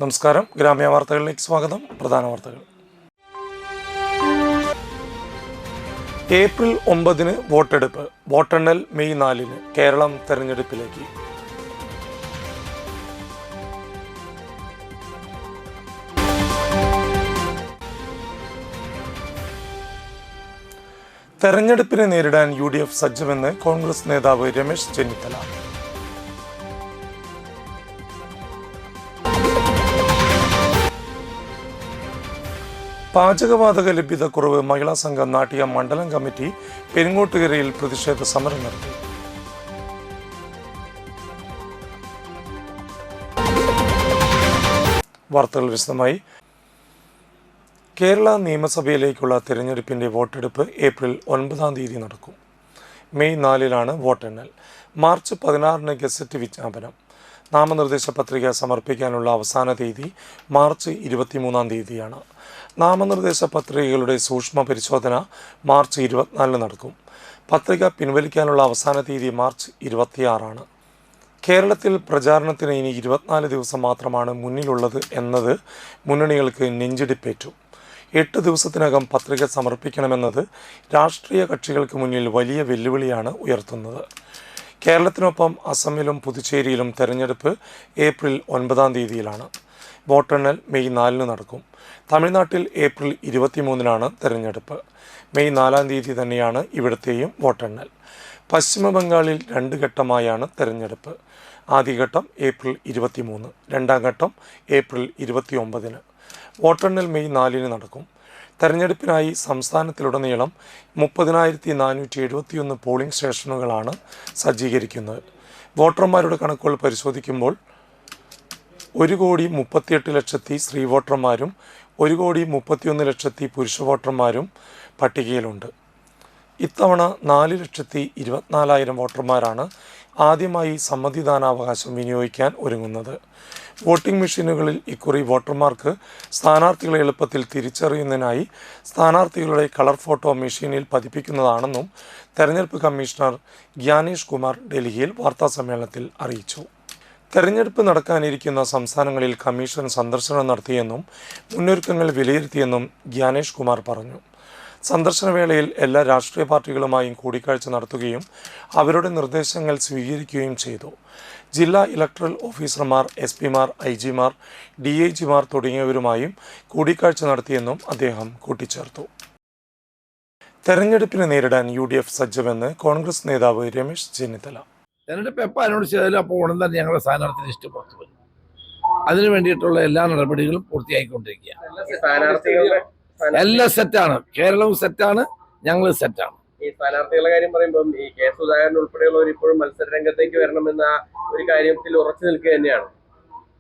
നമസ്കാരം. ഗ്രാമീണ വാർത്തകളിലേക്ക് സ്വാഗതം. പ്രധാന വാർത്തകൾ. ഏപ്രിൽ 9 വോട്ടെടുപ്പ്. വോട്ടെണ്ണൽ മെയ് 4. കേരളം തെരഞ്ഞെടുപ്പിലേക്ക്. തെരഞ്ഞെടുപ്പിനെ നേരിടാൻ UDF സജ്ജമെന്ന് കോൺഗ്രസ് നേതാവ് രമേശ് ചെന്നിത്തല. പാചകവാതക ലഭ്യതക്കുറവ് മഹിളാ സംഘം നാട്ടിക മണ്ഡലം കമ്മിറ്റി പെരിങ്ങോട്ടുകരയിൽ പ്രതിഷേധ സമരം നടത്തി. വാർത്തകൾ വിശദമായി. കേരള നിയമസഭയിലേക്കുള്ള തിരഞ്ഞെടുപ്പിൻ്റെ വോട്ടെടുപ്പ് ഏപ്രിൽ 9 നടക്കും. മെയ് 4 വോട്ടെണ്ണൽ. മാർച്ച് 16 ഗസറ്റ് വിജ്ഞാപനം. നാമനിർദ്ദേശ പത്രിക സമർപ്പിക്കാനുള്ള അവസാന തീയതി മാർച്ച് 23 നാമനിർദ്ദേശ പത്രികകളുടെ സൂക്ഷ്മ പരിശോധന മാർച്ച് 24 നടക്കും. പത്രിക പിൻവലിക്കാനുള്ള അവസാന തീയതി മാർച്ച് 26 കേരളത്തിൽ പ്രചാരണത്തിന് ഇനി 24 ദിവസം മാത്രമാണ് മുന്നിലുള്ളത് എന്നത് മുന്നണികൾക്ക് നെഞ്ചിടിപ്പേറ്റു. 8 ദിവസത്തിനകം പത്രിക സമർപ്പിക്കണമെന്നത് രാഷ്ട്രീയ കക്ഷികൾക്ക് മുന്നിൽ വലിയ വെല്ലുവിളിയാണ് ഉയർത്തുന്നത്. കേരളത്തിനൊപ്പം അസമിലും പുതുച്ചേരിയിലും തെരഞ്ഞെടുപ്പ് ഏപ്രിൽ 9 വോട്ടെണ്ണൽ മെയ് 4 നടക്കും. തമിഴ്നാട്ടിൽ ഏപ്രിൽ 23 തെരഞ്ഞെടുപ്പ്. മെയ് 4 തന്നെയാണ് ഇവിടത്തെയും വോട്ടെണ്ണൽ. പശ്ചിമ ബംഗാളിൽ 2 ഘട്ടമായാണ് തെരഞ്ഞെടുപ്പ്. ആദ്യഘട്ടം ഏപ്രിൽ 23, രണ്ടാം ഘട്ടം ഏപ്രിൽ 29. വോട്ടെണ്ണൽ മെയ് 4 നടക്കും. തെരഞ്ഞെടുപ്പിനായി സംസ്ഥാനത്തിലുടനീളം 30,471 പോളിംഗ് സ്റ്റേഷനുകളാണ് സജ്ജീകരിക്കുന്നത്. വോട്ടർമാരുടെ കണക്കുകൾ പരിശോധിക്കുമ്പോൾ 1,38,00,000 സ്ത്രീ വോട്ടർമാരും 1,31,00,000 പുരുഷ വോട്ടർമാരും പട്ടികയിലുണ്ട്. ഇത്തവണ 4,24,000 വോട്ടർമാരാണ് ആദ്യമായി സമ്മതിദാനാവകാശം വിനിയോഗിക്കാൻ ഒരുങ്ങുന്നത്. വോട്ടിംഗ് മെഷീനുകളിൽ ഇക്കുറി വോട്ടർമാർക്ക് സ്ഥാനാർത്ഥികളെ എളുപ്പത്തിൽ തിരിച്ചറിയുന്നതിനായി സ്ഥാനാർത്ഥികളുടെ കളർ ഫോട്ടോ മെഷീനിൽ പതിപ്പിക്കുന്നതാണെന്നും തെരഞ്ഞെടുപ്പ് കമ്മീഷണർ ഗ്യാനേഷ് കുമാർ ഡൽഹിയിൽ വാർത്താസമ്മേളനത്തിൽ അറിയിച്ചു. തെരഞ്ഞെടുപ്പ് നടക്കാനിരിക്കുന്ന സംസ്ഥാനങ്ങളിൽ കമ്മീഷൻ സന്ദർശനം നടത്തിയെന്നും മുന്നൊരുക്കങ്ങൾ വിലയിരുത്തിയെന്നും ഗ്യാനേഷ് കുമാർ പറഞ്ഞു. സന്ദർശനവേളയിൽ എല്ലാ രാഷ്ട്രീയ പാർട്ടികളുമായും കൂടിക്കാഴ്ച നടത്തുകയും അവരുടെ നിർദ്ദേശങ്ങൾ സ്വീകരിക്കുകയും ചെയ്തു. ജില്ലാ ഇലക്ടറൽ ഓഫീസർമാർ, SP-മാർ, IG-മാർ, DIG-മാർ തുടങ്ങിയവരുമായും കൂടിക്കാഴ്ച നടത്തിയെന്നും അദ്ദേഹം കൂട്ടിച്ചേർത്തു. തെരഞ്ഞെടുപ്പിനെ നേരിടാൻ UDF സജ്ജമെന്ന് കോൺഗ്രസ് നേതാവ് രമേശ് ചെന്നിത്തല. തെരഞ്ഞെടുപ്പ് എപ്പോൾ അതിനോട് ചെയ്താലും അപ്പോൾ ഉടൻ തന്നെ ഞങ്ങളുടെ സ്ഥാനാർത്ഥി ലിസ്റ്റ് പുറത്തു വരും. അതിനു വേണ്ടിയിട്ടുള്ള എല്ലാ നടപടികളും പൂർത്തിയായിക്കൊണ്ടിരിക്കുകയാണ്. എല്ലാം സെറ്റാണ്. കേരളവും സെറ്റാണ്, ഞങ്ങൾ സെറ്റാണ്. ഈ സ്ഥാനാർത്ഥികളുടെ കാര്യം പറയുമ്പോൾ ഈ കെ സുധാകരൻ ഉൾപ്പെടെയുള്ളവർ ഇപ്പോഴും മത്സര രംഗത്തേക്ക് വരണമെന്ന ഒരു കാര്യത്തിൽ ഉറച്ചു നിൽക്കുക തന്നെയാണ്.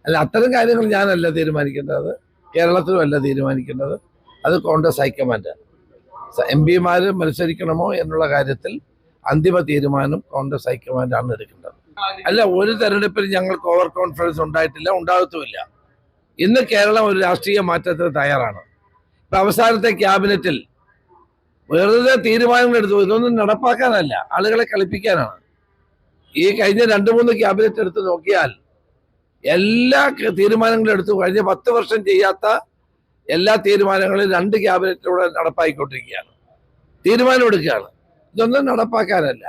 അല്ല, അത്തരം കാര്യങ്ങൾ ഞാനല്ല തീരുമാനിക്കേണ്ടത്, കേരളത്തിലും അല്ല തീരുമാനിക്കേണ്ടത്. അത് കോൺഗ്രസ് ഹൈക്കമാൻഡാണ്. MP-മാർ മത്സരിക്കണമോ എന്നുള്ള കാര്യത്തിൽ അന്തിമ തീരുമാനം കോൺഗ്രസ് ഹൈക്കമാൻഡാണ് എടുക്കേണ്ടത്. അല്ല, ഒരു തെരഞ്ഞെടുപ്പിൽ ഞങ്ങൾക്ക് ഓവർ കോൺഫിഡൻസ് ഉണ്ടായിട്ടില്ല, ഉണ്ടാകത്തുമില്ല. ഇന്ന് കേരളം ഒരു രാഷ്ട്രീയ മാറ്റത്തിന് തയ്യാറാണ്. ഇപ്പം അവസാനത്തെ ക്യാബിനറ്റിൽ വെറുതെ തീരുമാനങ്ങൾ എടുത്തു. ഇതൊന്നും നടപ്പാക്കാനല്ല, ആളുകളെ കളിപ്പിക്കാനാണ്. ഈ കഴിഞ്ഞ 2-3 ക്യാബിനറ്റ് എടുത്ത് നോക്കിയാൽ എല്ലാ തീരുമാനങ്ങളും എടുത്തു. കഴിഞ്ഞ 10 വർഷം ചെയ്യാത്ത എല്ലാ തീരുമാനങ്ങളും 2 ക്യാബിനറ്റിലൂടെ നടപ്പായിക്കൊണ്ടിരിക്കുകയാണ്. തീരുമാനമെടുക്കുകയാണ്. ഇതൊന്നും നടപ്പാക്കാനല്ല,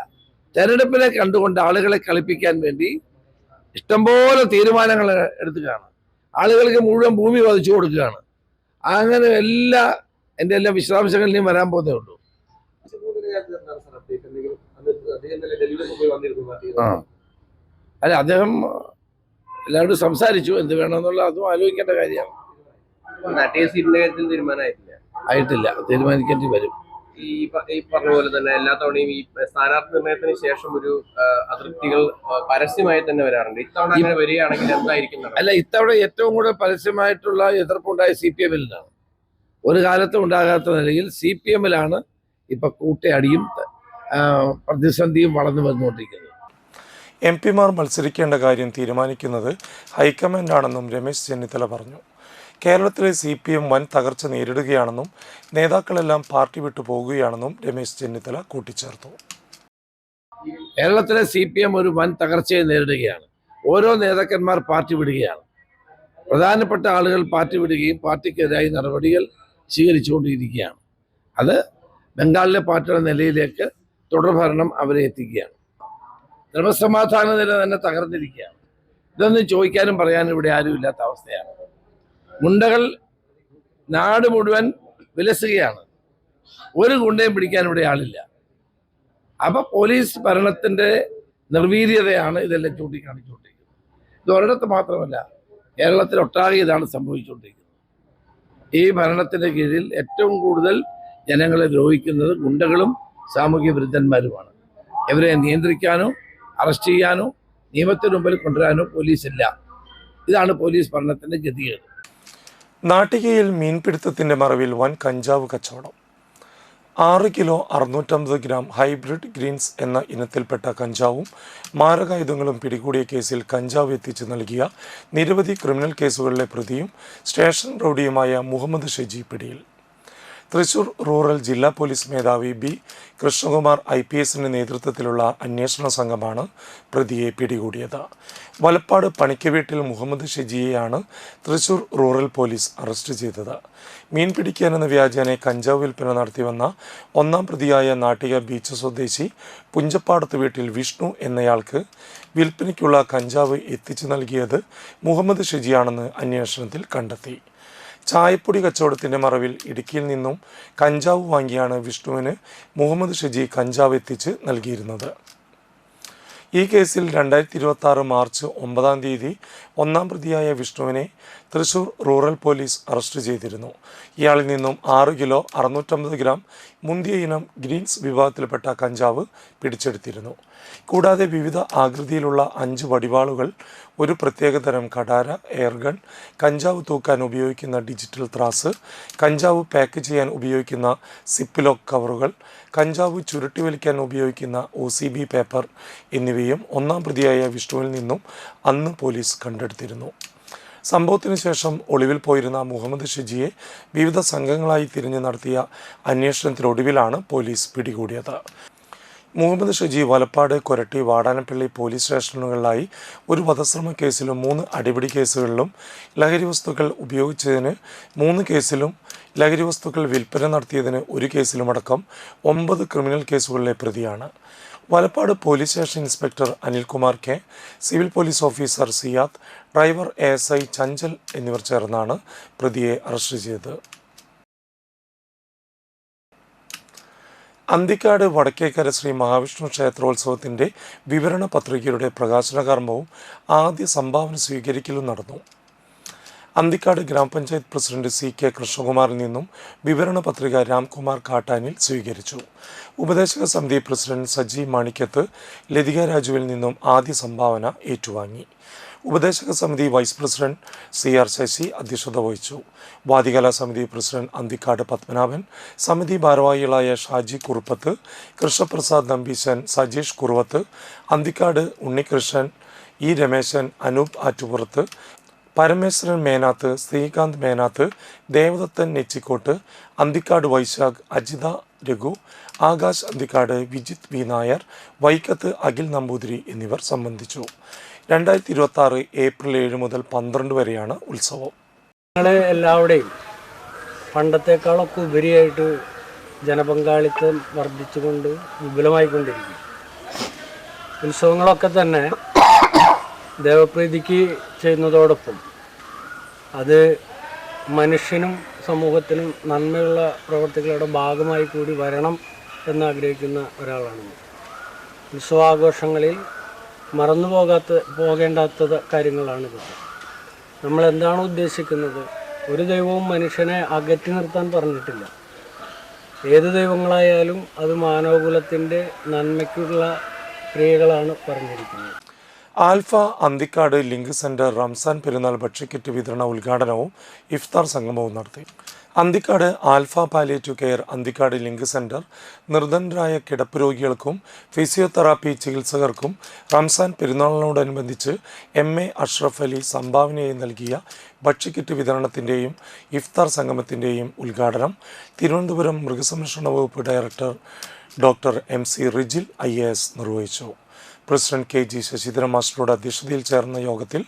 തെരഞ്ഞെടുപ്പിനെ കണ്ടുകൊണ്ട് ആളുകളെ കളിപ്പിക്കാൻ വേണ്ടി ഇഷ്ടംപോലെ തീരുമാനങ്ങൾ എടുക്കുകയാണ്. ആളുകൾക്ക് മുഴുവൻ ഭൂമി വധിച്ചു കൊടുക്കുകയാണ്. അങ്ങനെ എൻ്റെ എല്ലാ വിശദാംശങ്ങളിലും വരാൻ പോകുന്നേ ഉള്ളൂ. അല്ല, അദ്ദേഹം എല്ലാവരോടും സംസാരിച്ചു. എന്ത് വേണമെന്നുള്ള അതും ആലോചിക്കേണ്ട കാര്യമാണ്. ആയിട്ടില്ല, തീരുമാനിക്കേണ്ടി വരും. ഈ പറഞ്ഞ പോലെ തന്നെ എല്ലാ തവണയും ഈ സ്ഥാനാർത്ഥി നിർണയത്തിന് ശേഷം ഒരു അതൃപ്തികൾ പരസ്യമായി തന്നെ വരാറുണ്ട്. ഇത്തവണ അങ്ങനെ വരികയാണെങ്കിൽ എന്തായിരിക്കും? അല്ല, ഇത്തവണ ഏറ്റവും കൂടുതൽ പരസ്യമായിട്ടുള്ള എതിർപ്പുണ്ടായ CPM-ലാണ്. ഒരു കാലത്തും ഉണ്ടാകാത്ത നിലയിൽ CPM-ലാണ് ഇപ്പൊ കൂട്ടയടിയും പ്രതിസന്ധിയും വളർന്നു വന്നുകൊണ്ടിരിക്കുന്നത്. MP-മാർ മത്സരിക്കേണ്ട കാര്യം തീരുമാനിക്കുന്നത് ഹൈക്കമാൻഡാണെന്നും രമേശ് ചെന്നിത്തല പറഞ്ഞു. കേരളത്തിലെ CPM വൻ തകർച്ച നേരിടുകയാണെന്നും നേതാക്കളെല്ലാം പാർട്ടി വിട്ടു പോകുകയാണെന്നും രമേശ് ചെന്നിത്തല കൂട്ടിച്ചേർത്തു. കേരളത്തിലെ CPM ഒരു വൻ തകർച്ചയെ നേരിടുകയാണ്. ഓരോ നേതാക്കന്മാർ പാർട്ടി വിടുകയാണ്. പ്രധാനപ്പെട്ട ആളുകൾ പാർട്ടി വിടുകയും പാർട്ടിക്കെതിരായി നടപടികൾ സ്വീകരിച്ചുകൊണ്ടിരിക്കുകയാണ്. അത് ബംഗാളിലെ പാർട്ടിയുടെ നിലയിലേക്ക് തുടർഭരണം അവരെ എത്തിക്കുകയാണ്. ക്രമസമാധാന നില തന്നെ തകർന്നിരിക്കുകയാണ്. ഇതൊന്നും ചോദിക്കാനും പറയാനും ഇവിടെ ആരും ഇല്ലാത്ത അവസ്ഥയാണ്. ഗുണ്ടകൾ നാട് മുഴുവൻ വിലസുകയാണ്. ഒരു ഗുണ്ടയും പിടിക്കാൻ ഇവിടെ ആളില്ല. അപ്പൊ പോലീസ് ഭരണത്തിന്റെ നിർവീര്യതയാണ് ഇതെല്ലാം ചൂണ്ടിക്കാണിച്ചുകൊണ്ടിരിക്കുന്നത്. ഇത് ഒരിടത്ത് മാത്രമല്ല, കേരളത്തിലൊട്ടാകെ ഇതാണ് സംഭവിച്ചുകൊണ്ടിരിക്കുന്നത്. ഈ ഭരണത്തിന്റെ കീഴിൽ ഏറ്റവും കൂടുതൽ ജനങ്ങളെ ദ്രോഹിക്കുന്നത് ഗുണ്ടകളും സാമൂഹ്യ വിരുദ്ധന്മാരുമാണ്. ഇവരെ നിയന്ത്രിക്കാനോ അറസ്റ്റ് ചെയ്യാനോ നിയമത്തിന് മുമ്പിൽ കൊണ്ടുവരാനോ പോലീസില്ല. ഇതാണ് പോലീസ് ഭരണത്തിന്റെ ഗതികേട്. നാട്ടികയിൽ മീൻപിടുത്തത്തിന്റെ മറവിൽ വൻ കഞ്ചാവ് കച്ചവടം. 6 കിലോ 650 ഗ്രാം ഹൈബ്രിഡ് ഗ്രീൻസ് എന്ന ഇനത്തിൽപ്പെട്ട കഞ്ചാവും മാരകായുധങ്ങളും പിടികൂടിയ കേസിൽ കഞ്ചാവ് എത്തിച്ചു നൽകിയ നിരവധി ക്രിമിനൽ കേസുകളിലെ പ്രതിയും സ്റ്റേഷൻ റൌഡിയുമായ മുഹമ്മദ് ഷെജി പിടിയിൽ. തൃശൂർ റൂറൽ ജില്ലാ പോലീസ് മേധാവി ബി കൃഷ്ണകുമാർ IPSന്റെ നേതൃത്വത്തിലുള്ള അന്വേഷണ സംഘമാണ് പ്രതിയെ പിടികൂടിയത്. വലപ്പാട് പണിക്കവീട്ടിൽ മുഹമ്മദ് ഷെജിയെയാണ് തൃശൂർ റൂറൽ പോലീസ് അറസ്റ്റ് ചെയ്തത്. മീൻ പിടിക്കാനെന്ന വ്യാജേന കഞ്ചാവ് വിൽപ്പന നടത്തിവന്ന 1-ാം പ്രതിയായ നാട്ടിക ബീച്ച് സ്വദേശി പുഞ്ചപ്പാടത്ത് വീട്ടിൽ വിഷ്ണു എന്നയാൾക്ക് വിൽപ്പനയ്ക്കുള്ള കഞ്ചാവ് എത്തിച്ചു നൽകിയത് മുഹമ്മദ് ഷെജിയാണെന്ന് അന്വേഷണത്തിൽ കണ്ടെത്തി. ചായപ്പൊടി കച്ചവടത്തിന്റെ മറവിൽ ഇടുക്കിയിൽ നിന്നും കഞ്ചാവ് വാങ്ങിയാണ് വിഷ്ണുവിന് മുഹമ്മദ് ഷെജി കഞ്ചാവ് എത്തിച്ച് നൽകിയിരുന്നത്. ഈ കേസിൽ 2026 മാർച്ച് 9-ാം തീയതി 1-ാം പ്രതിയായ വിഷ്ണുവിനെ തൃശൂർ റൂറൽ പോലീസ് അറസ്റ്റ് ചെയ്തിരുന്നു. ഇയാളിൽ നിന്നും 6 കിലോ 650 ഗ്രാം മുന്തിയ ഇനം ഗ്രീൻസ് വിഭാഗത്തിൽപ്പെട്ട കഞ്ചാവ് പിടിച്ചെടുത്തിരുന്നു. കൂടാതെ വിവിധ ആകൃതിയിലുള്ള 5 വടിവാളുകൾ, ഒരു പ്രത്യേകതരം കടാര, എയർഗൺ, കഞ്ചാവ് തൂക്കാൻ ഉപയോഗിക്കുന്ന ഡിജിറ്റൽ ത്രാസ്, കഞ്ചാവ് പാക്ക് ചെയ്യാൻ ഉപയോഗിക്കുന്ന സിപ്ലോക്ക് കവറുകൾ, കഞ്ചാവ് ചുരുട്ടി വലിക്കാൻ ഉപയോഗിക്കുന്ന OCB പേപ്പർ എന്നിവയും 1-ാം പ്രതിയായ വിഷ്ണുവിൽ നിന്നും അന്ന് പോലീസ് കണ്ടെടുത്തിരുന്നു. സംഭവത്തിന് ശേഷം ഒളിവിൽ പോയിരുന്ന മുഹമ്മദ് ഷെജിയെ വിവിധ സംഘങ്ങളായി തിരിഞ്ഞു നടത്തിയ അന്വേഷണത്തിനൊടുവിലാണ് പോലീസ് പിടികൂടിയത്. മുഹമ്മദ് ഷെജി വലപ്പാട്, കൊരട്ടി, വാടാനപ്പള്ളി പോലീസ് സ്റ്റേഷനുകളിലായി ഒരു വധശ്രമ കേസിലും 3 അടിപിടി കേസുകളിലും, ലഹരി വസ്തുക്കൾ ഉപയോഗിച്ചതിന് 3 കേസിലും, ലഹരി വസ്തുക്കൾ വിൽപ്പന നടത്തിയതിന് 1 കേസിലുമടക്കം 9 ക്രിമിനൽ കേസുകളിലെ പ്രതിയാണ്. Valappad police station inspector Anilkumar K, civil police officer Siyad, driver ASI Chanchal എന്നിവർ ചേർന്നാണ് പ്രതിയെ അറസ്റ്റ് ചെയ്തത്. അന്തിക്കാട് വടക്കേക്കര ശ്രീ മഹാവിഷ്ണു ക്ഷേത്രോത്സവത്തിൻ്റെ വിവരണ പത്രികയുടെ പ്രകാശന കർമ്മവും ആദ്യ സംഭാവന സ്വീകരിക്കലും നടന്നു. അന്തിക്കാട് ഗ്രാമപഞ്ചായത്ത് പ്രസിഡന്റ് CK കൃഷ്ണകുമാറിൽ നിന്നും വിവരണ പത്രിക രാംകുമാർ കാട്ടാനിൽ സ്വീകരിച്ചു. ഉപദേശക സമിതി പ്രസിഡന്റ് സജി മാണിക്കത്ത് ലതിക രാജുവിൽ നിന്നും ആദ്യ സംഭാവന ഏറ്റുവാങ്ങി. ഉപദേശക സമിതി വൈസ് പ്രസിഡന്റ് CR ശശി അധ്യക്ഷത വഹിച്ചു. വാദികലാ സമിതി പ്രസിഡന്റ് അന്തിക്കാട് പത്മനാഭൻ, സമിതി ഭാരവാഹികളായ ഷാജി കുറുപ്പത്ത്, കൃഷ്ണപ്രസാദ് നമ്പീശൻ, സജീഷ് കുറുവത്ത്, അന്തിക്കാട് ഉണ്ണികൃഷ്ണൻ, E രമേശൻ, അനൂപ് ആറ്റുപുറത്ത്, പരമേശ്വരൻ മേനാത്ത്, ശ്രീകാന്ത് മേനാത്ത്, ദേവദത്തൻ നെച്ചിക്കോട്ട്, അന്തിക്കാട് വൈശാഖ്, അജിത രഘു, ആകാശ് അന്തിക്കാട്, വിജിത് V നായർ, വൈക്കത്ത് അഖിൽ നമ്പൂതിരി എന്നിവർ സംബന്ധിച്ചു. 2026 ഏപ്രിൽ 7 മുതൽ 12 വരെയാണ് ഉത്സവം. ഞങ്ങളെ എല്ലാവരുടെയും പണ്ടത്തേക്കാളൊക്കെ ഉപരിയായിട്ട് ജനപങ്കാളിത്തം വർദ്ധിച്ചുകൊണ്ട് വിപുലമായിക്കൊണ്ടിരിക്കും. ഉത്സവങ്ങളൊക്കെ തന്നെ ദേവപ്രീതിക്ക് ചെയ്യുന്നതോടൊപ്പം അത് മനുഷ്യനും സമൂഹത്തിനും നന്മയുള്ള പ്രവർത്തികളുടെ ഭാഗമായി കൂടി വരണം എന്നാഗ്രഹിക്കുന്ന ഒരാളാണ്. ഉത്സവാഘോഷങ്ങളിൽ മറന്നു പോകേണ്ടാത്ത കാര്യങ്ങളാണിത്. നമ്മൾ എന്താണ് ഉദ്ദേശിക്കുന്നത്? ഒരു ദൈവവും മനുഷ്യനെ അകറ്റി നിർത്താൻ പറഞ്ഞിട്ടില്ല. ഏത് ദൈവങ്ങളായാലും അത് മാനവകുലത്തിൻ്റെ നന്മയ്ക്കുള്ള ക്രിയകളാണ് പറഞ്ഞിരിക്കുന്നത്. Alpha Anthikad link centre Ramzan പെരുന്നാൾ ഭക്ഷ്യക്കിറ്റ് വിതരണ ഉദ്ഘാടനവും ഇഫ്താർ സംഗമവും നടത്തി. Anthikad Alpha palliative care Anthikad link centre നിർധനരായ കിടപ്പ് രോഗികൾക്കും ഫിസിയോതെറാപ്പി ചികിത്സകർക്കും റംസാൻ പെരുന്നാളിനോടനുബന്ധിച്ച് MA അഷ്റഫ് അലി സംഭാവനയായി നൽകിയ ഭക്ഷ്യക്കിറ്റ് വിതരണത്തിൻ്റെയും ഇഫ്താർ സംഗമത്തിൻ്റെയും ഉദ്ഘാടനം തിരുവനന്തപുരം മൃഗസംരക്ഷണ വകുപ്പ് director doctor MC Rijil IAS നിർവഹിച്ചു. പ്രസിഡന്റ് KG ശശിധരൻ മാസ്റ്ററുടെ അധ്യക്ഷതയിൽ ചേർന്ന യോഗത്തിൽ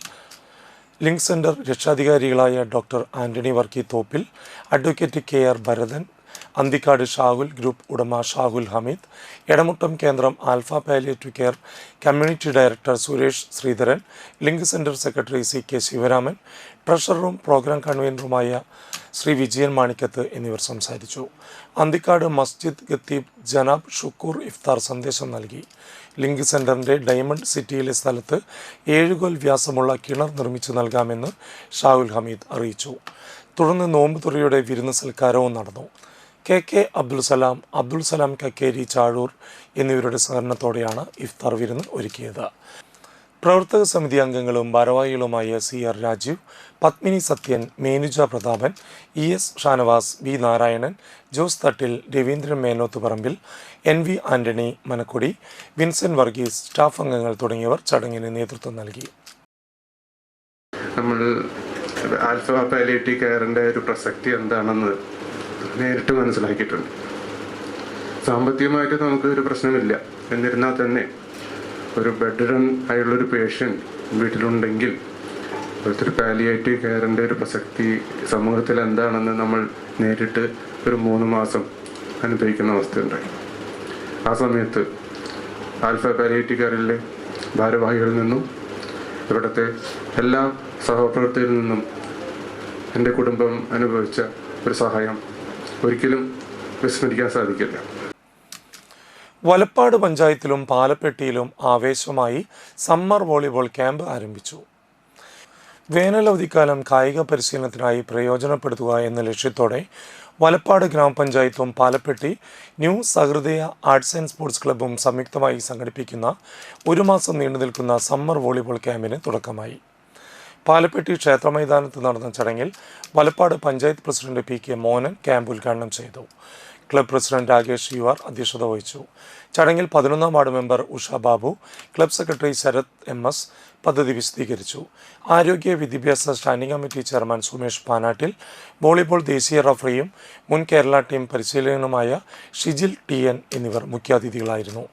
ലിങ്ക് സെൻറ്റർ രക്ഷാധികാരികളായ doctor Antony Varkey Thoppil, advocate KR Bharathan, Anthikad Shahul group ഉടമ ഷാഹുൽ ഹമീദ്, എടമുട്ടം കേന്ദ്രം Alpha palliative care community director Suresh Sreedharan, link centre secretary CK Sivaraman, ട്രഷററും പ്രോഗ്രാം കൺവീനറുമായ ശ്രീ വിജയൻ മാണിക്കത്ത് എന്നിവർ സംസാരിച്ചു. അന്തിക്കാട് മസ്ജിദ് ഖത്തീബ് ജനാബ് ഷുക്കൂർ ഇഫ്താർ സന്ദേശം നൽകി. ലിങ്ക് സെൻറ്ററിൻ്റെ ഡയമണ്ട് സിറ്റിയിലെ സ്ഥലത്ത് 7 കോൽ വ്യാസമുള്ള കിണർ നിർമ്മിച്ചു നൽകാമെന്ന് ഷാഹുൽ ഹമീദ് അറിയിച്ചു. തുടർന്ന് നോമ്പുതുറയുടെ വിരുന്ന് സൽക്കാരവും നടന്നു. KK അബ്ദുൽ സലാം കക്കേരി ചാഴൂർ എന്നിവരുടെ സഹകരണത്തോടെയാണ് ഇഫ്താർ വിരുന്ന് ഒരുക്കിയത്. പ്രവർത്തക സമിതി അംഗങ്ങളും ഭാരവാഹികളുമായ CR Rajeev, Padmini Sathyan, Menuja Prathapan, ES Shanavas, B Narayanan, Jose Thattil, Raveendran Menoth Parambil, NV Antony Manakkodi, Vincent Varghese, staff അംഗങ്ങൾ തുടങ്ങിയവർ ചടങ്ങിന് നേതൃത്വം നൽകി. നമ്മൾ ആൽഫ പാലിയേറ്റീവ് കെയറിൻ്റെ ഒരു പ്രസക്തി എന്താണെന്ന് നേരിട്ട് മനസ്സിലാക്കിയിട്ടുണ്ട്. സാമ്പത്തികമായിട്ട് നമുക്ക് ഒരു പ്രശ്നമില്ല. എന്നിരുന്നാൽ തന്നെ ഒരു ബെഡ് റൺ ആയുള്ളൊരു പേഷ്യൻ്റ് വീട്ടിലുണ്ടെങ്കിൽ ഒരു പാലിയേറ്റീവ് കെയറിൻ്റെ ഒരു പ്രസക്തി സമൂഹത്തിൽ എന്താണെന്ന് നമ്മൾ നേരിട്ട് ഒരു 3 മാസം അനുഭവിക്കുന്ന അവസ്ഥയുണ്ടായി. ആ സമയത്ത് ആൽഫ പാലിയേറ്റീവ് കെയറിലെ ഭാരവാഹികളിൽ നിന്നും ഇവിടുത്തെ എല്ലാ സഹപ്രവർത്തകരിൽ നിന്നും എൻ്റെ കുടുംബം അനുഭവിച്ച ഒരു സഹായം ഒരിക്കലും വിസ്മരിക്കാൻ സാധിക്കില്ല. വലപ്പാട് പഞ്ചായത്തിലും പാലപ്പെട്ടിയിലും ആവേശമായി സമ്മർ വോളിബോൾ ക്യാമ്പ് ആരംഭിച്ചു. വേനലവധിക്കാലം കായിക പരിശീലനത്തിനായി പ്രയോജനപ്പെടുത്തുക എന്ന ലക്ഷ്യത്തോടെ വലപ്പാട് ഗ്രാമപഞ്ചായത്തും Palappetty new Sahridaya arts and sports ക്ലബ്ബും സംയുക്തമായി സംഘടിപ്പിക്കുന്ന 1 മാസം നീണ്ടു നിൽക്കുന്ന സമ്മർ വോളിബോൾ ക്യാമ്പിന് തുടക്കമായി. പാലപ്പെട്ടി ക്ഷേത്രമൈതാനത്ത് നടന്ന ചടങ്ങിൽ Valappad panchayat president PK Mohanan camp ഉദ്ഘാടനം ചെയ്തു. ക്ലബ് പ്രസിഡന്റ് രാകേഷ് UR അധ്യക്ഷത വഹിച്ചു. ചടങ്ങിൽ 11ാം ward member Usha Babu, club secretary Sarath MS പദ്ധതി വിശദീകരിച്ചു. ആരോഗ്യ വിദ്യാഭ്യാസ standing committee chairman Sumesh Panattil, volleyball ദേശീയ റഫറിയും മുൻ കേരള ടീം പരിശീലകനുമായ ഷിജിൽ TN എന്നിവർ മുഖ്യാതിഥികളായിരുന്നു.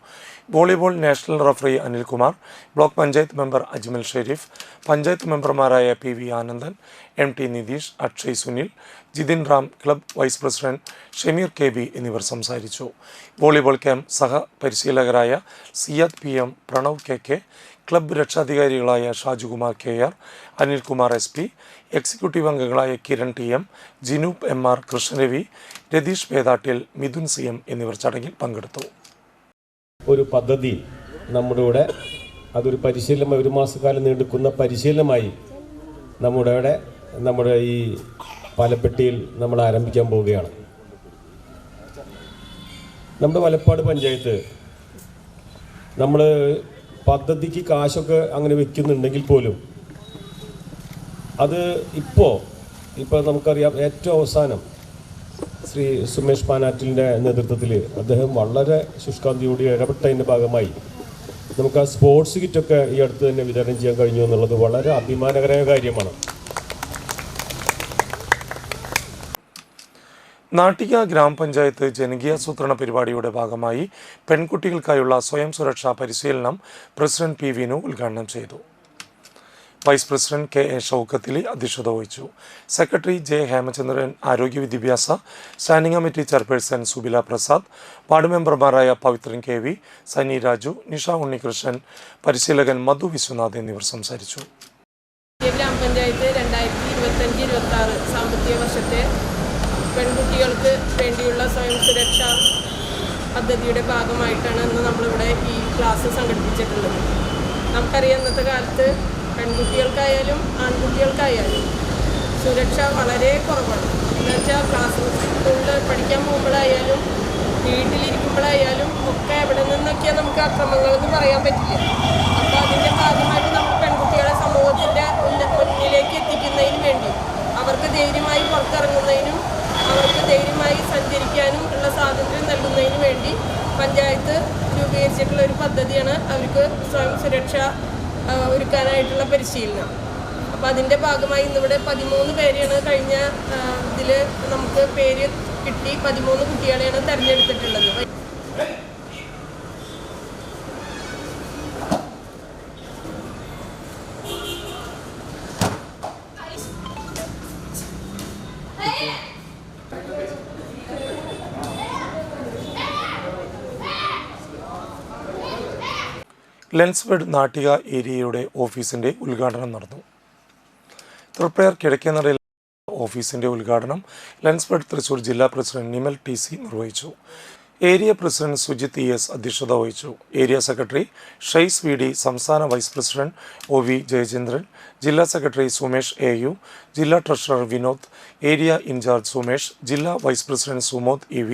Volleyball national referee Anilkumar, block panchayat member Ajmal Sherif, panchayat മെമ്പർമാരായ PV Anandan, MT Nithish, Akshay Sunil, Jithin Ram, club vice president Shameer KB എന്നിവർ സംസാരിച്ചു. വോളിബോൾ ക്യാമ്പ് സഹ പരിശീലകരായ Siyad PM, Pranav KK, club രക്ഷാധികാരികളായ Shajukumar KR, Anilkumar SP, executive അംഗങ്ങളായ Kiran TM, ജിനൂപ് MR, കൃഷ്ണരവി, Ratheesh പേതാട്ടിൽ, Mithun CM എന്നിവർ ചടങ്ങിൽ പങ്കെടുത്തു. ഒരു പദ്ധതി നമ്മുടെ അതൊരു പരിശീലനമായി 1 മാസക്കാലം നീണ്ടുക്കുന്ന പരിശീലനമായി നമ്മുടെ ഈ പാലപ്പെട്ടിയിൽ നമ്മൾ ആരംഭിക്കാൻ പോവുകയാണ്. നമ്മുടെ വലപ്പാട് പഞ്ചായത്ത് നമ്മൾ പദ്ധതിക്ക് കാശൊക്കെ അങ്ങനെ വെക്കുന്നുണ്ടെങ്കിൽ പോലും അത് ഇപ്പോൾ നമുക്കറിയാം ഏറ്റവും അവസാനം ശ്രീ സുമേഷ് പാനാറ്റിലിൻ്റെ നേതൃത്വത്തിൽ അദ്ദേഹം വളരെ ശുഷ്കാന്തിയോടെ ഇടപെട്ടതിൻ്റെ ഭാഗമായി നമുക്ക് ആ സ്പോർട്സ് കിറ്റൊക്കെ ഈ അടുത്ത് തന്നെ വിതരണം ചെയ്യാൻ കഴിഞ്ഞു എന്നുള്ളത് വളരെ അഭിമാനകരമായ കാര്യമാണ്. നാട്ടിക ഗ്രാമപഞ്ചായത്ത് ജനകീയാസൂത്രണ പരിപാടിയുടെ ഭാഗമായി പെൺകുട്ടികൾക്കായുള്ള സ്വയം സുരക്ഷാ പരിശീലനം പ്രസിഡന്റ് P വിനു ഉദ്ഘാടനം ചെയ്തു. വൈസ് പ്രസിഡന്റ് KA ഷൗക്കത്തിലി അധ്യക്ഷത വഹിച്ചു. സെക്രട്ടറി J ഹേമചന്ദ്രൻ, ആരോഗ്യ വിദ്യാഭ്യാസ standing committee chairperson Subila Prasad, ward മെമ്പർമാരായ പവിത്രൻ KV, സനി രാജു, നിഷ ഉണ്ണികൃഷ്ണൻ, പരിശീലകൻ മധു വിശ്വനാഥ് എന്നിവർ സംസാരിച്ചു. ഗ്രാമപഞ്ചായത്ത് 2025-26 സാമ്പത്തിക വർഷത്തെ പെൺകുട്ടികൾക്ക് വേണ്ടിയുള്ള സ്വയം സുരക്ഷാ പദ്ധതിയുടെ ഭാഗമായിട്ടാണ് ഇന്ന് നമ്മളിവിടെ ഈ ക്ലാസ് സംഘടിപ്പിച്ചിട്ടുള്ളത്. നമുക്കറിയാം ഇന്നത്തെ കാലത്ത് പെൺകുട്ടികൾക്കായാലും ആൺകുട്ടികൾക്കായാലും സുരക്ഷ വളരെ കുറവാണ്. എന്നുവെച്ചാൽ സ്കൂളിൽ പഠിക്കാൻ പോകുമ്പോഴായാലും വീട്ടിലിരിക്കുമ്പോഴായാലും ഒക്കെ എവിടെ നിന്നൊക്കെ നമുക്ക് അക്രമങ്ങളെന്ന് പറയാൻ പറ്റില്ല. അപ്പോൾ അതിൻ്റെ ഭാഗമായിട്ട് നമ്മൾ പെൺകുട്ടികളെ സമൂഹത്തിൻ്റെ മുന്നിലേക്ക് എത്തിക്കുന്നതിന് വേണ്ടി അവർക്ക് ധൈര്യമായി പുറത്തിറങ്ങുന്നതിനും അവർക്ക് ധൈര്യമായി സഞ്ചരിക്കാനും ഉള്ള സ്വാതന്ത്ര്യം നൽകുന്നതിന് വേണ്ടി പഞ്ചായത്ത് രൂപീകരിച്ചിട്ടുള്ള ഒരു പദ്ധതിയാണ് അവർക്ക് സ്വയം സുരക്ഷ ഒരുക്കാനായിട്ടുള്ള പരിശീലനം. അപ്പോൾ അതിൻ്റെ ഭാഗമായി ഇന്നിവിടെ 13 പേരെയാണ് കഴിഞ്ഞ ഇതിൽ നമുക്ക് പേര് കിട്ടി 13 കുട്ടികളെയാണ് തിരഞ്ഞെടുത്തിട്ടുള്ളത്. ലെൻസ്ബെഡ് നാട്ടിക ഏരിയയുടെ ഓഫീസിൻ്റെ ഉദ്ഘാടനം നടന്നു. തൃപ്രയാർ കിഴക്കേനടയിൽ ഓഫീസിൻ്റെ ഉദ്ഘാടനം ലെൻസ്ബെഡ് തൃശൂർ ജില്ലാ പ്രസിഡന്റ് നിമൽ TC നിർവഹിച്ചു. ഏരിയ പ്രസിഡന്റ് സുജിത് ES അധ്യക്ഷത വഹിച്ചു. ഏരിയ സെക്രട്ടറി ഷെയ്സ് VD, സംസ്ഥാന വൈസ് പ്രസിഡന്റ് OV ജയചന്ദ്രൻ, ജില്ലാ സെക്രട്ടറി സുമേഷ് AU, ജില്ലാ treasurer Vinod, area in charge Sumesh, ജില്ലാ vice president Sumod EV,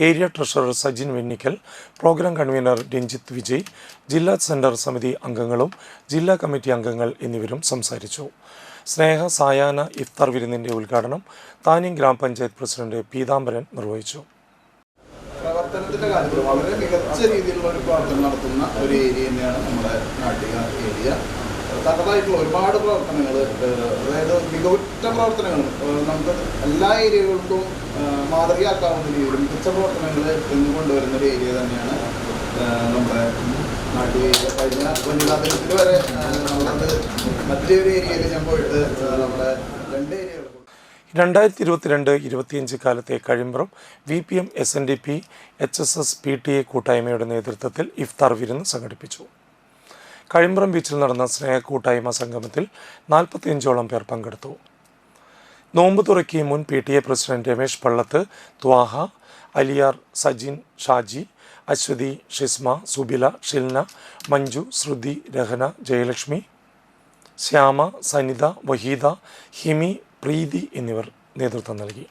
area treasurer Sajin Vennikkal, programme convener Ranjith Vijay, ജില്ലാ സെൻറ്റർ സമിതി അംഗങ്ങളും ജില്ലാ കമ്മിറ്റി അംഗങ്ങൾ എന്നിവരും സംസാരിച്ചു. സ്നേഹ സായാഹ്ന ഇഫ്താർ വിരുന്നിൻ്റെ ഉദ്ഘാടനം താന്യം ഗ്രാമപഞ്ചായത്ത് പ്രസിഡന്റ് പീതാംബരൻ നിർവഹിച്ചു. പ്രവർത്തനത്തിന്റെ കാര്യത്തിൽ വളരെ മികച്ച രീതിയിലുള്ള ഒരു പ്രവർത്തനം നടത്തുന്ന ഒരു ഏരിയ തന്നെയാണ് നമ്മുടെ നാട്ടിക ഏരിയ. തനതായിട്ടുള്ള ഒരുപാട് പ്രവർത്തനങ്ങൾ, അതായത് മികവുറ്റ പ്രവർത്തനങ്ങൾ നമുക്ക് എല്ലാ ഏരിയകൾക്കും മാതൃകയാക്കാവുന്ന രീതിയിൽ മികച്ച പ്രവർത്തനങ്ങൾ കൊണ്ടുവരുന്ന ഒരു ഏരിയ തന്നെയാണ് നമ്മുടെ നാട്ടിക ഏരിയ. കഴിഞ്ഞ വനിതാ ദിനത്തിൽ വരെ നമ്മളത് മറ്റൊരു ഏരിയയിൽ ഞാൻ പോയിട്ട് നമ്മുടെ 2 ഏരിയകൾ 2022-25 കാലത്തെ Kazhimbram VPM SNDP HSS PTA കൂട്ടായ്മയുടെ നേതൃത്വത്തിൽ ഇഫ്താർ വിരുന്ന് സംഘടിപ്പിച്ചു. കഴിമ്പ്രം ബീച്ചിൽ നടന്ന സ്നേഹ കൂട്ടായ്മ സംഗമത്തിൽ 45ഓളം പേർ പങ്കെടുത്തു. നോമ്പ് തുറക്കി മുൻ PTA പ്രസിഡന്റ് രമേശ് പള്ളത്ത്, ത്വാഹ, അലിയാർ, സജിൻ, ഷാജി, അശ്വതി, ഷിസ്മ, സുബില, ഷിൽന, മഞ്ജു, ശ്രുതി, രഹന, ജയലക്ഷ്മി, ശ്യാമ, സനിത, വഹീദ, ഹിമി, പ്രീതി എന്നിവർ നേതൃത്വം നൽകി.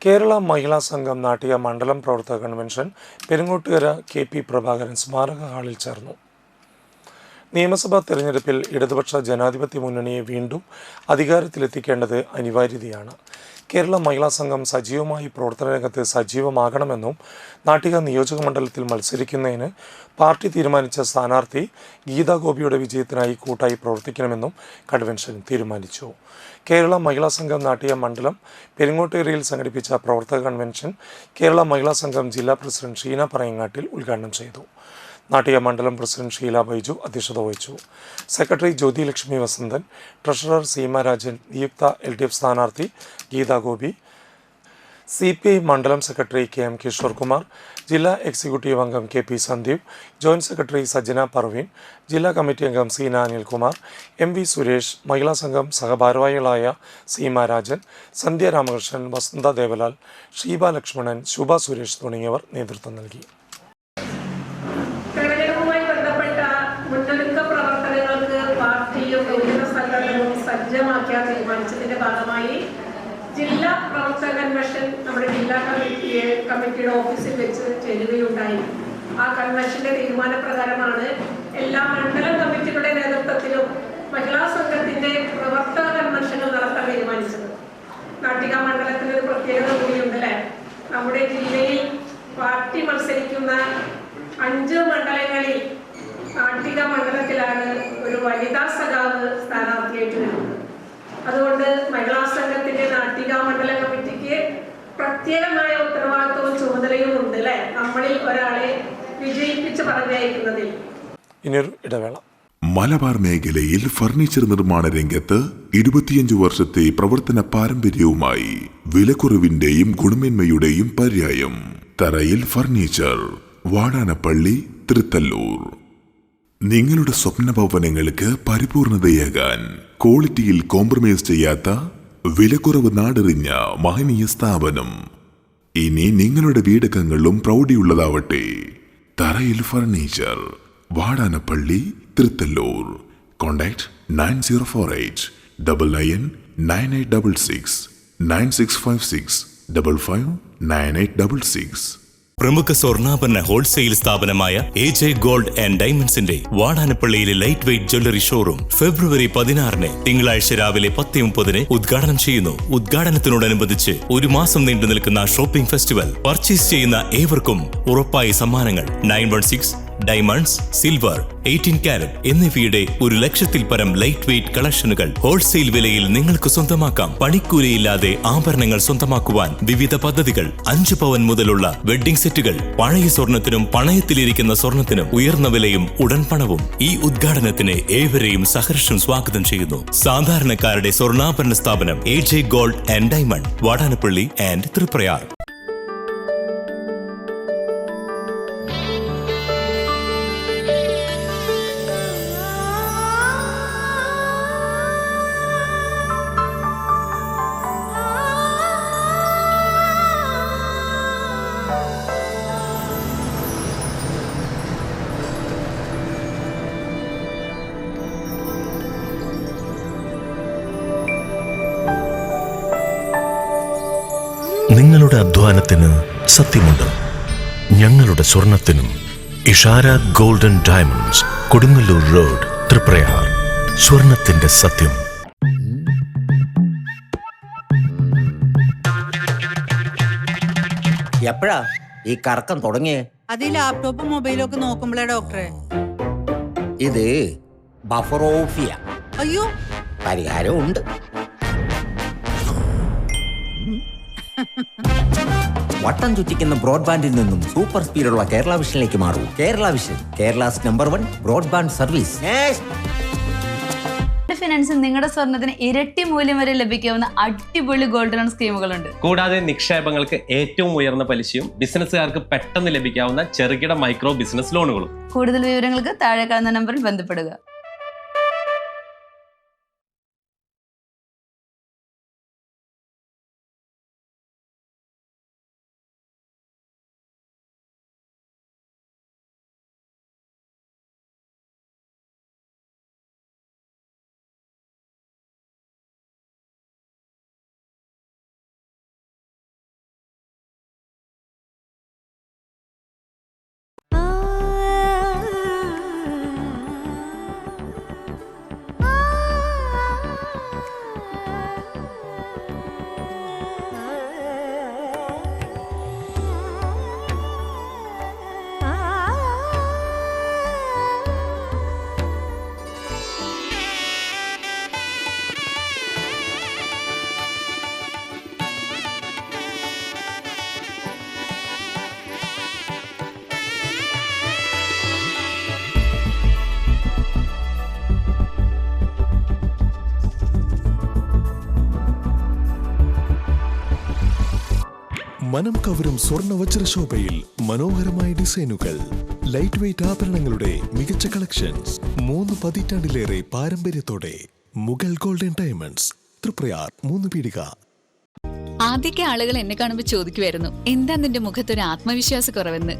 കേരള മഹിളാ സംഘം നാട്ടിക മണ്ഡലം പ്രവർത്തക കൺവെൻഷൻ പെരുങ്ങോട്ടുകര KP പ്രഭാകരൻ സ്മാരക ഹാളിൽ ചേർന്നു. നിയമസഭാ തെരഞ്ഞെടുപ്പിൽ ഇടതുപക്ഷ ജനാധിപത്യ മുന്നണിയെ വീണ്ടും അധികാരത്തിലെത്തിക്കേണ്ടത് അനിവാര്യതയാണ്. കേരള മഹിളാ സംഘം സജീവമായി പ്രവർത്തന രംഗത്ത് സജീവമാകണമെന്നും നാട്ടിക നിയോജക മണ്ഡലത്തിൽ മത്സരിക്കുന്നതിന് പാർട്ടി തീരുമാനിച്ച സ്ഥാനാർത്ഥി ഗീതാ ഗോപിയുടെ വിജയത്തിനായി കൂട്ടായി പ്രവർത്തിക്കണമെന്നും കൺവെൻഷൻ തീരുമാനിച്ചു. കേരള മഹിളാ സംഘം നാട്ടിക മണ്ഡലം പെരുങ്ങോട്ടുകരയിൽ സംഘടിപ്പിച്ച പ്രവർത്തക കൺവെൻഷൻ കേരള മഹിളാ സംഘം ജില്ലാ പ്രസിഡന്റ് ഷീന പറയങ്ങാട്ടിൽ ഉദ്ഘാടനം ചെയ്തു. നാട്ടിക മണ്ഡലം പ്രസിഡന്റ് ഷീല ബൈജു അധ്യക്ഷത വഹിച്ചു. സെക്രട്ടറി ജ്യോതി ലക്ഷ്മി വസന്തൻ, ട്രഷറർ സീമ രാജൻ, നിയുക്ത LDF സ്ഥാനാർത്ഥി ഗീതാ ഗോപി, CPI മണ്ഡലം സെക്രട്ടറി KM കിഷോർ കുമാർ, ജില്ലാ എക്സിക്യൂട്ടീവ് അംഗം KP Sandeep, joint secretary Sajjana Parveen, ജില്ലാ കമ്മിറ്റി അംഗം സീന അനിൽകുമാർ, MV സുരേഷ്, മഹിളാ സംഘം സഹഭാരവാഹികളായ സീമ രാജൻ, സന്ധ്യ രാമകൃഷ്ണൻ, വസന്ത ദേവലാൽ, ഷീബ ലക്ഷ്മണൻ, ശുഭ സുരേഷ് തുടങ്ങിയവർ നേതൃത്വം നൽകി. തെരഞ്ഞെടുപ്പുമായി ബന്ധപ്പെട്ട മുന്നൊരുക്ക പ്രവർത്തനങ്ങൾക്ക് പാർട്ടിയും യുവജന സംഘടനയും സജ്ജമാക്കാൻ തീരുമാനിച്ചതിന്റെ ഭാഗമായി ജില്ലാ പ്രവർത്തക കൺവെൻഷൻ നമ്മുടെ ജില്ലാ കമ്മിറ്റിയുടെ ഓഫീസിൽ വെച്ച് ചേരുകയുണ്ടായി. ആ കൺവെൻഷന്റെ തീരുമാനപ്രകാരമാണ് എല്ലാ മണ്ഡലം കമ്മിറ്റികളുടെ നേതൃത്വത്തിലും മഹിളാ സംഘത്തിന്റെ പ്രവർത്തക കൺവെൻഷനുകൾ നടത്താൻ തീരുമാനിച്ചത്. നാട്ടിക മണ്ഡലത്തിന് ഒരു പ്രത്യേകത കൂടിയുണ്ട് അല്ലേ? നമ്മുടെ ജില്ലയിൽ പാർട്ടി മത്സരിക്കുന്ന 5 മണ്ഡലങ്ങളിൽ നാട്ടിക മണ്ഡലത്തിലാണ് ഒരു വനിതാ സഖാവ് സ്ഥാനാർത്ഥിയായിട്ട് വരുന്നത്. അതുകൊണ്ട് മഹിളാ സംഘത്തിന്റെ നാട്ടിക മണ്ഡല കമ്മിറ്റിക്ക് പ്രത്യേകമായ ഉത്തരവാദിത്വവും ചുമതലയും ഉണ്ട് അല്ലെ, നമ്മളിൽ ഒരാളെ വിജയിപ്പിച്ച് പറഞ്ഞയക്കുന്നതിൽ. ഇനിയൊരു ഇടവേള. മലബാർ മേഖലയിൽ ഫർണിച്ചർ നിർമ്മാണ രംഗത്ത് 25 വർഷത്തെ പ്രവർത്തന പാരമ്പര്യവുമായി വിലക്കുറവിന്റെയും ഗുണമേന്മയുടെയും പര്യായം തറയിൽ ഫർണിച്ചർ, വാടാനപ്പള്ളി, തൃത്തല്ലൂർ. നിങ്ങളുടെ സ്വപ്ന ഭവനങ്ങൾക്ക് പരിപൂർണതയേകാൻ ക്വാളിറ്റിയിൽ കോംപ്രമൈസ് ചെയ്യാത്ത വിലക്കുറവ് നാടറിഞ്ഞ മഹനീയ സ്ഥാപനം. ഇനി നിങ്ങളുടെ വീടകങ്ങളും പ്രൗഢിയുള്ളതാവട്ടെ. തറയിൽ ഫർണിച്ചർ, വാടാനപ്പള്ളി, തൃത്തല്ലൂർ. കോൺടാക്ട് 9048 99 9866 9656 55 9866. പ്രമുഖ സ്വർണ്ണാഭരണ ഹോൾസെയിൽ സ്ഥാപനമായ AJ ഗോൾഡ് ആൻഡ് ഡയമണ്ട്സിന്റെ വാടാനപ്പള്ളിയിലെ ലൈറ്റ് വെയ്റ്റ് ജ്വല്ലറി ഷോറൂം ഫെബ്രുവരി 16 തിങ്കളാഴ്ച രാവിലെ 10:30 ഉദ്ഘാടനം ചെയ്യുന്നു. ഉദ്ഘാടനത്തിനോടനുബന്ധിച്ച് 1 മാസം നീണ്ടു നിൽക്കുന്ന ഷോപ്പിംഗ് ഫെസ്റ്റിവൽ. പർച്ചേസ് ചെയ്യുന്ന ഏവർക്കും ഉറപ്പായ സമ്മാനങ്ങൾ. 9161 ഡയമണ്ട്സ്, സിൽവർ, 18 കാരറ്റ് എന്നിവയുടെ 1,00,000-ൽ പരം ലൈറ്റ് വെയ്റ്റ് കളക്ഷനുകൾ ഹോൾസെയിൽ വിലയിൽ നിങ്ങൾക്ക് സ്വന്തമാക്കാം. പണിക്കൂലിയില്ലാതെ ആഭരണങ്ങൾ സ്വന്തമാക്കുവാൻ വിവിധ പദ്ധതികൾ. 5 പവൻ മുതലുള്ള വെഡ്ഡിംഗ് സെറ്റുകൾ. പഴയ സ്വർണത്തിനും പണയത്തിലിരിക്കുന്ന സ്വർണത്തിനും ഉയർന്ന വിലയും ഉടൻ പണവും. ഈ ഉദ്ഘാടനത്തിന് ഏവരെയും സഹർഷം സ്വാഗതം ചെയ്യുന്നു. സാധാരണക്കാരുടെ സ്വർണ്ണാഭരണ സ്ഥാപനം AJ Gold and Diamond, Vadanappally and Triprayar. നിങ്ങളുടെ അധ്വാനത്തിന് സത്യമുണ്ട്. ഞങ്ങളുടെ സ്വർണത്തിനും. Ishara golden diamonds, Kodungallur road, Triprayar. സ്വർണത്തിന്റെ സത്യം. എപ്പോഴാ ഈ കറക്കം തുടങ്ങിയേ? അത് ഈ ലാപ്ടോപ്പും മൊബൈലും ഒക്കെ നോക്കുമ്പോഴേ ഡോക്ടറെ. ഇത് ബഫറോഫിയ. അയ്യോ, പരിഹാരം ഉണ്ട്. വട്ടം ചുറ്റിക്കുന്ന ബ്രോഡ്ബാൻഡിൽ നിന്നും സൂപ്പർ സ്പീഡുള്ള കേരള വിഷനിലേക്ക് മാറൂ. Kerala Vision, Kerala's number 1 broadband service. ഫിനാൻസിൽ നിങ്ങളുടെ സ്വർണത്തിന് ഇരട്ടി മൂല്യം വരെ ലഭിക്കാവുന്ന അടിപൊളി ഗോൾഡ് ലോൺ സ്കീമുകളുണ്ട്. കൂടാതെ നിക്ഷേപങ്ങൾക്ക് ഏറ്റവും ഉയർന്ന പലിശയും ബിസിനസ്സുകാർക്ക് പെട്ടെന്ന് ലഭിക്കാവുന്ന ചെറുകിട മൈക്രോ ബിസിനസ് ലോണുകളും. കൂടുതൽ വിവരങ്ങൾക്ക് താഴെ കാണുന്ന നമ്പറിൽ ബന്ധപ്പെടുക. മനം കവരും സ്വർണ്ണ വജ്രശോഭയിൽ മനോഹരമായ ഡിസൈനുകൾ. ലൈറ്റ് വെയ്റ്റ് ആഭരണങ്ങളുടെ മികച്ച കളക്ഷൻസ്. 3 പതിറ്റാണ്ടിലേറെ പാരമ്പര്യത്തോടെ മുഗൾ ഗോൾഡൻ ഡയമണ്ട്സ്, തൃപ്രയാർ, 3 പീടിക. ആദ്യമൊക്കെ ആളുകൾ എന്നെ കാണുമ്പോൾ ചോദിക്കുമായിരുന്നു, എന്താ നിന്റെ മുഖത്തൊരു ആത്മവിശ്വാസ കുറവെന്ന്.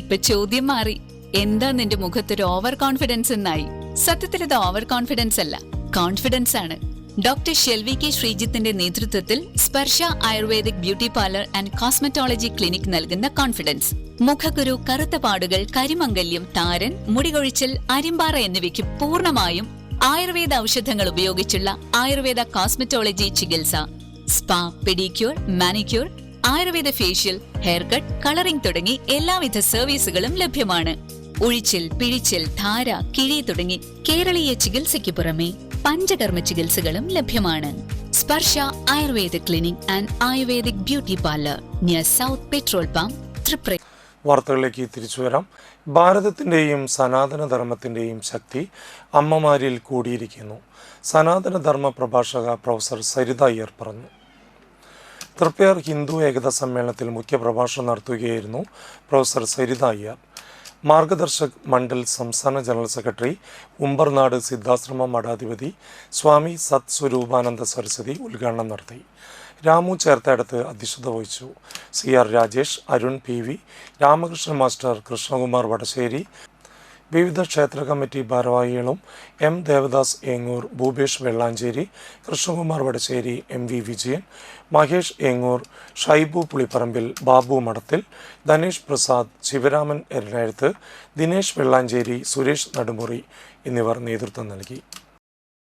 ഇപ്പൊ ചോദ്യം മാറി, എന്താ നിന്റെ മുഖത്തൊരു ഓവർ കോൺഫിഡൻസ് എന്നായി. സത്യത്തിൽ ഇത് ഓവർ കോൺഫിഡൻസ് അല്ല, കോൺഫിഡൻസ് ആണ്. ഡോക്ടർ ഷെൽവി കെ ശ്രീജിത്തിന്റെ നേതൃത്വത്തിൽ Sparsha ayurvedic beauty parlour and cosmetology clinic നൽകുന്ന കോൺഫിഡൻസ്. മുഖക്കുരു, കറുത്ത പാടുകൾ, കരിമംഗല്യം, താരൻ, മുടികൊഴിച്ചൽ, അരിമ്പാറ എന്നിവയ്ക്ക് പൂർണ്ണമായും ആയുർവേദ ഔഷധങ്ങൾ ഉപയോഗിച്ചുള്ള ആയുർവേദ കോസ്മെറ്റോളജി ചികിത്സ. Spa, pedicure, manicure, Ayurveda facial, hair cut, colouring തുടങ്ങി എല്ലാവിധ സർവീസുകളും ലഭ്യമാണ്. ഉഴിച്ചിൽ, പിഴിച്ചിൽ, ധാര, കിഴി തുടങ്ങി കേരളീയ ചികിത്സയ്ക്ക് പുറമെ പഞ്ചകർമ്മ ചികിത്സകളും ലഭ്യമാണ്. Sparsha ayurveda clinic and ayurvedic beauty parlour near south petrol pump, Triprayar. വാർത്തകളിലേക്ക് തിരിച്ചു വരാം. ഭാരതത്തിൻ്റെയും സനാതനധർമ്മത്തിൻ്റെയും ശക്തി അമ്മമാരിൽ കൂടിയിരിക്കുന്നു. സനാതനധർമ്മ പ്രഭാഷക പ്രൊഫസർ സരിത അയ്യർ പറഞ്ഞു. തൃപ്രയാർ ഹിന്ദു ഏകതാ സമ്മേളനത്തിൽ മുഖ്യപ്രഭാഷണം നടത്തുകയായിരുന്നു പ്രൊഫസർ സരിത അയ്യർ. മാർഗദർശക് മണ്ഡൽ സംസ്ഥാന ജനറൽ സെക്രട്ടറി ഉമ്പർനാട് സിദ്ധാശ്രമ മഠാധിപതി സ്വാമി സത് സ്വരൂപാനന്ദ സരസ്വതി ഉദ്ഘാടനം നടത്തി. രാമു ചേർത്തടത്ത് അധ്യക്ഷത വഹിച്ചു. CR Rajesh, Arun PV, Ramakrishnan master, Krishnakumar Vadasseri, വിവിധ ക്ഷേത്ര കമ്മിറ്റി ഭാരവാഹികളും M ദേവദാസ് ഏങ്ങൂർ, ഭൂപേഷ് വെള്ളാഞ്ചേരി, കൃഷ്ണകുമാർ വടശ്ശേരി, MV വിജയൻ, മഹേഷ് ഏങ്ങൂർ, ഷൈബു പുളിപ്പറമ്പിൽ, ബാബു മഠത്തിൽ, ധനേഷ് പ്രസാദ്, ശിവരാമൻ എരഞ്ഞെഴുത്ത്, ദിനേശ് വെള്ളാഞ്ചേരി, സുരേഷ് നടുമുറി എന്നിവർ നേതൃത്വം നൽകി.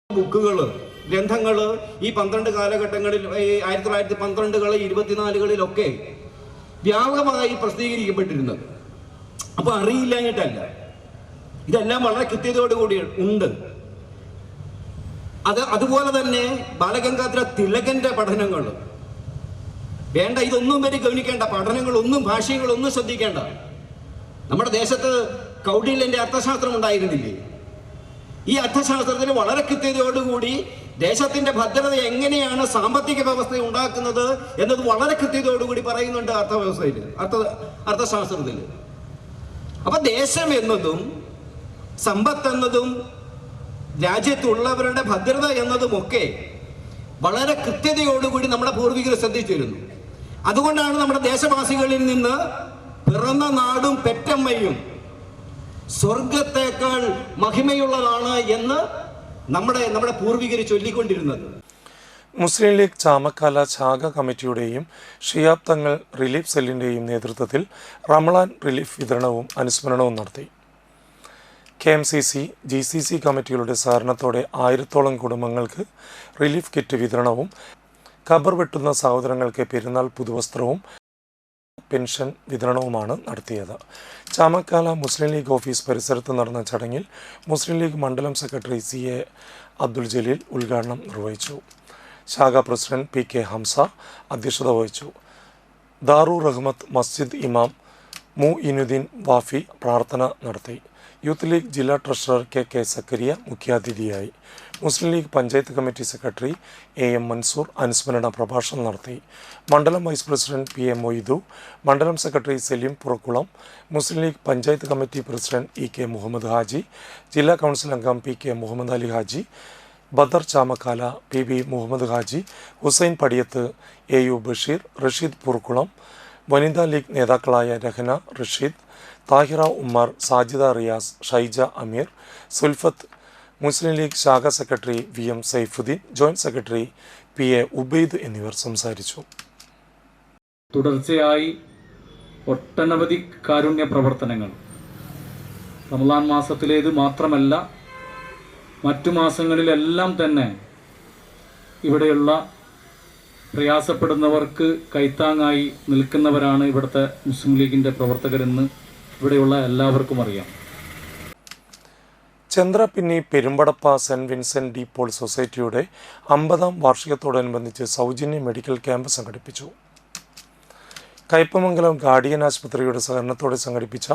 ബുക്കുകള്, ഗ്രന്ഥങ്ങള് ഈ 12 കാലഘട്ടങ്ങളിൽ, 1912 24 വ്യാപകമായി പ്രസിദ്ധീകരിക്കപ്പെട്ടിരുന്നത്. അപ്പൊ അറിയില്ലാഞ്ഞിട്ടല്ല, ഇതെല്ലാം വളരെ കൃത്യതയോടുകൂടി ഉണ്ട്. അതുപോലെ തന്നെ ബാലഗംഗാധര തിലകന്റെ പഠനങ്ങൾ വേണ്ട, ഇതൊന്നും വരെ ഗവനിക്കേണ്ട, പഠനങ്ങളൊന്നും ഭാഷ്യങ്ങളൊന്നും ശ്രദ്ധിക്കേണ്ട. നമ്മുടെ ദേശത്ത് കൗടില്യന്റെ അർത്ഥശാസ്ത്രം ഉണ്ടായിരുന്നില്ലേ? ഈ അർത്ഥശാസ്ത്രത്തിന് വളരെ കൃത്യതയോടുകൂടി ദേശത്തിന്റെ ഭദ്രത എങ്ങനെയാണ് സാമ്പത്തിക വ്യവസ്ഥ ഉണ്ടാക്കുന്നത് എന്നത് വളരെ കൃത്യതയോടുകൂടി പറയുന്നുണ്ട് അർത്ഥശാസ്ത്രത്തിൽ. അപ്പൊ ദേശം എന്നതും സമ്പത്ത് എന്നതും രാജ്യത്തുള്ളവരുടെ ഭദ്രത എന്നതുമൊക്കെ വളരെ കൃത്യതയോടുകൂടി നമ്മുടെ പൂർവികർ ശ്രദ്ധിച്ചിരുന്നു. അതുകൊണ്ടാണ് നമ്മുടെ ദേശവാസികളിൽ നിന്ന് പിറന്ന നാടും പെറ്റമ്മയും സ്വർഗത്തേക്കാൾ മഹിമയുള്ളതാണ് എന്ന് നമ്മുടെ പൂർവികർ ചൊല്ലിക്കൊണ്ടിരുന്നത്. മുസ്ലിം ലീഗ് ചാമക്കാല ശാഖ കമ്മിറ്റിയുടെയും ഷിയാബ് തങ്ങൾ റിലീഫ് സെല്ലിൻ്റെയും നേതൃത്വത്തിൽ റമളാൻ റിലീഫ് വിതരണവും അനുസ്മരണവും നടത്തി. KMCC, GCC കമ്മിറ്റികളുടെ സഹകരണത്തോടെ 1000-ഓളം കുടുംബങ്ങൾക്ക് റിലീഫ് കിറ്റ് വിതരണവും ഖബർ വെട്ടുന്ന സഹോദരങ്ങൾക്ക് പെരുന്നാൾ പുതുവസ്ത്രവും പെൻഷൻ വിതരണവുമാണ് നടത്തിയത്. ചാമക്കാല മുസ്ലിം ലീഗ് ഓഫീസ് പരിസരത്ത് നടന്ന ചടങ്ങിൽ മുസ്ലിം ലീഗ് മണ്ഡലം സെക്രട്ടറി CA അബ്ദുൽ ജലീൽ ഉദ്ഘാടനം നിർവഹിച്ചു. ശാഖാ പ്രസിഡന്റ് PK ഹംസ അധ്യക്ഷത വഹിച്ചു. ദാറുർ റഹ്മത്ത് മസ്ജിദ് ഇമാം മുഇനുദ്ദീൻ വാഫി പ്രാർത്ഥന നടത്തി. യൂത്ത് ലീഗ് ജില്ലാ ട്രഷറർ KK സക്കരിയ മുഖ്യാതിഥിയായി. Muslim League panchayat committee secretary AM Mansoor അനുസ്മരണ പ്രഭാഷണം നടത്തി. മണ്ഡലം വൈസ് പ്രസിഡന്റ് PM മൊയ്തു, മണ്ഡലം secretary Saleem Purakkulam, Muslim League panchayat committee president EK Muhammad Haji, ജില്ലാ കൗൺസിൽ അംഗം PK Muhammad Ali Haji, Badr Chamakkala, PB Muhammad Haji, Hussain Padiyath, AU Basheer, Rasheed Purakkulam, Vanitha League നേതാക്കളായ രഹന റഷീദ്, താഹിറ ഉമ്മർ, സാജിദ റിയാസ്, ഷൈജ അമീർ, സുൽഫത്ത്, മുസ്ലിം ലീഗ് ശാഖ secretary VM Saifuddin, joint secretary PA Ubaid എന്നിവർ സംസാരിച്ചു. തുടർച്ചയായി ഒട്ടനവധി കാരുണ്യ പ്രവർത്തനങ്ങൾ റമളാൻ മാസത്തിലേത് മാത്രമല്ല മറ്റു മാസങ്ങളിലെല്ലാം തന്നെ ഇവിടെയുള്ള പ്രയാസപ്പെടുന്നവർക്ക് കൈത്താങ്ങായി നിൽക്കുന്നവരാണ് ഇവിടുത്തെ മുസ്ലിം ലീഗിൻ്റെ പ്രവർത്തകരെന്ന് ഇവിടെയുള്ള എല്ലാവർക്കും അറിയാം. Chandrapinni Perumpadappa Saint Vincent de Paul സൊസൈറ്റിയുടെ 50ാം വാർഷികത്തോടനുബന്ധിച്ച് സൗജന്യ മെഡിക്കൽ ക്യാമ്പ് സംഘടിപ്പിച്ചു. കയ്പമംഗലം ഗാർഡിയൻ ആശുപത്രിയുടെ സഹകരണത്തോടെ സംഘടിപ്പിച്ച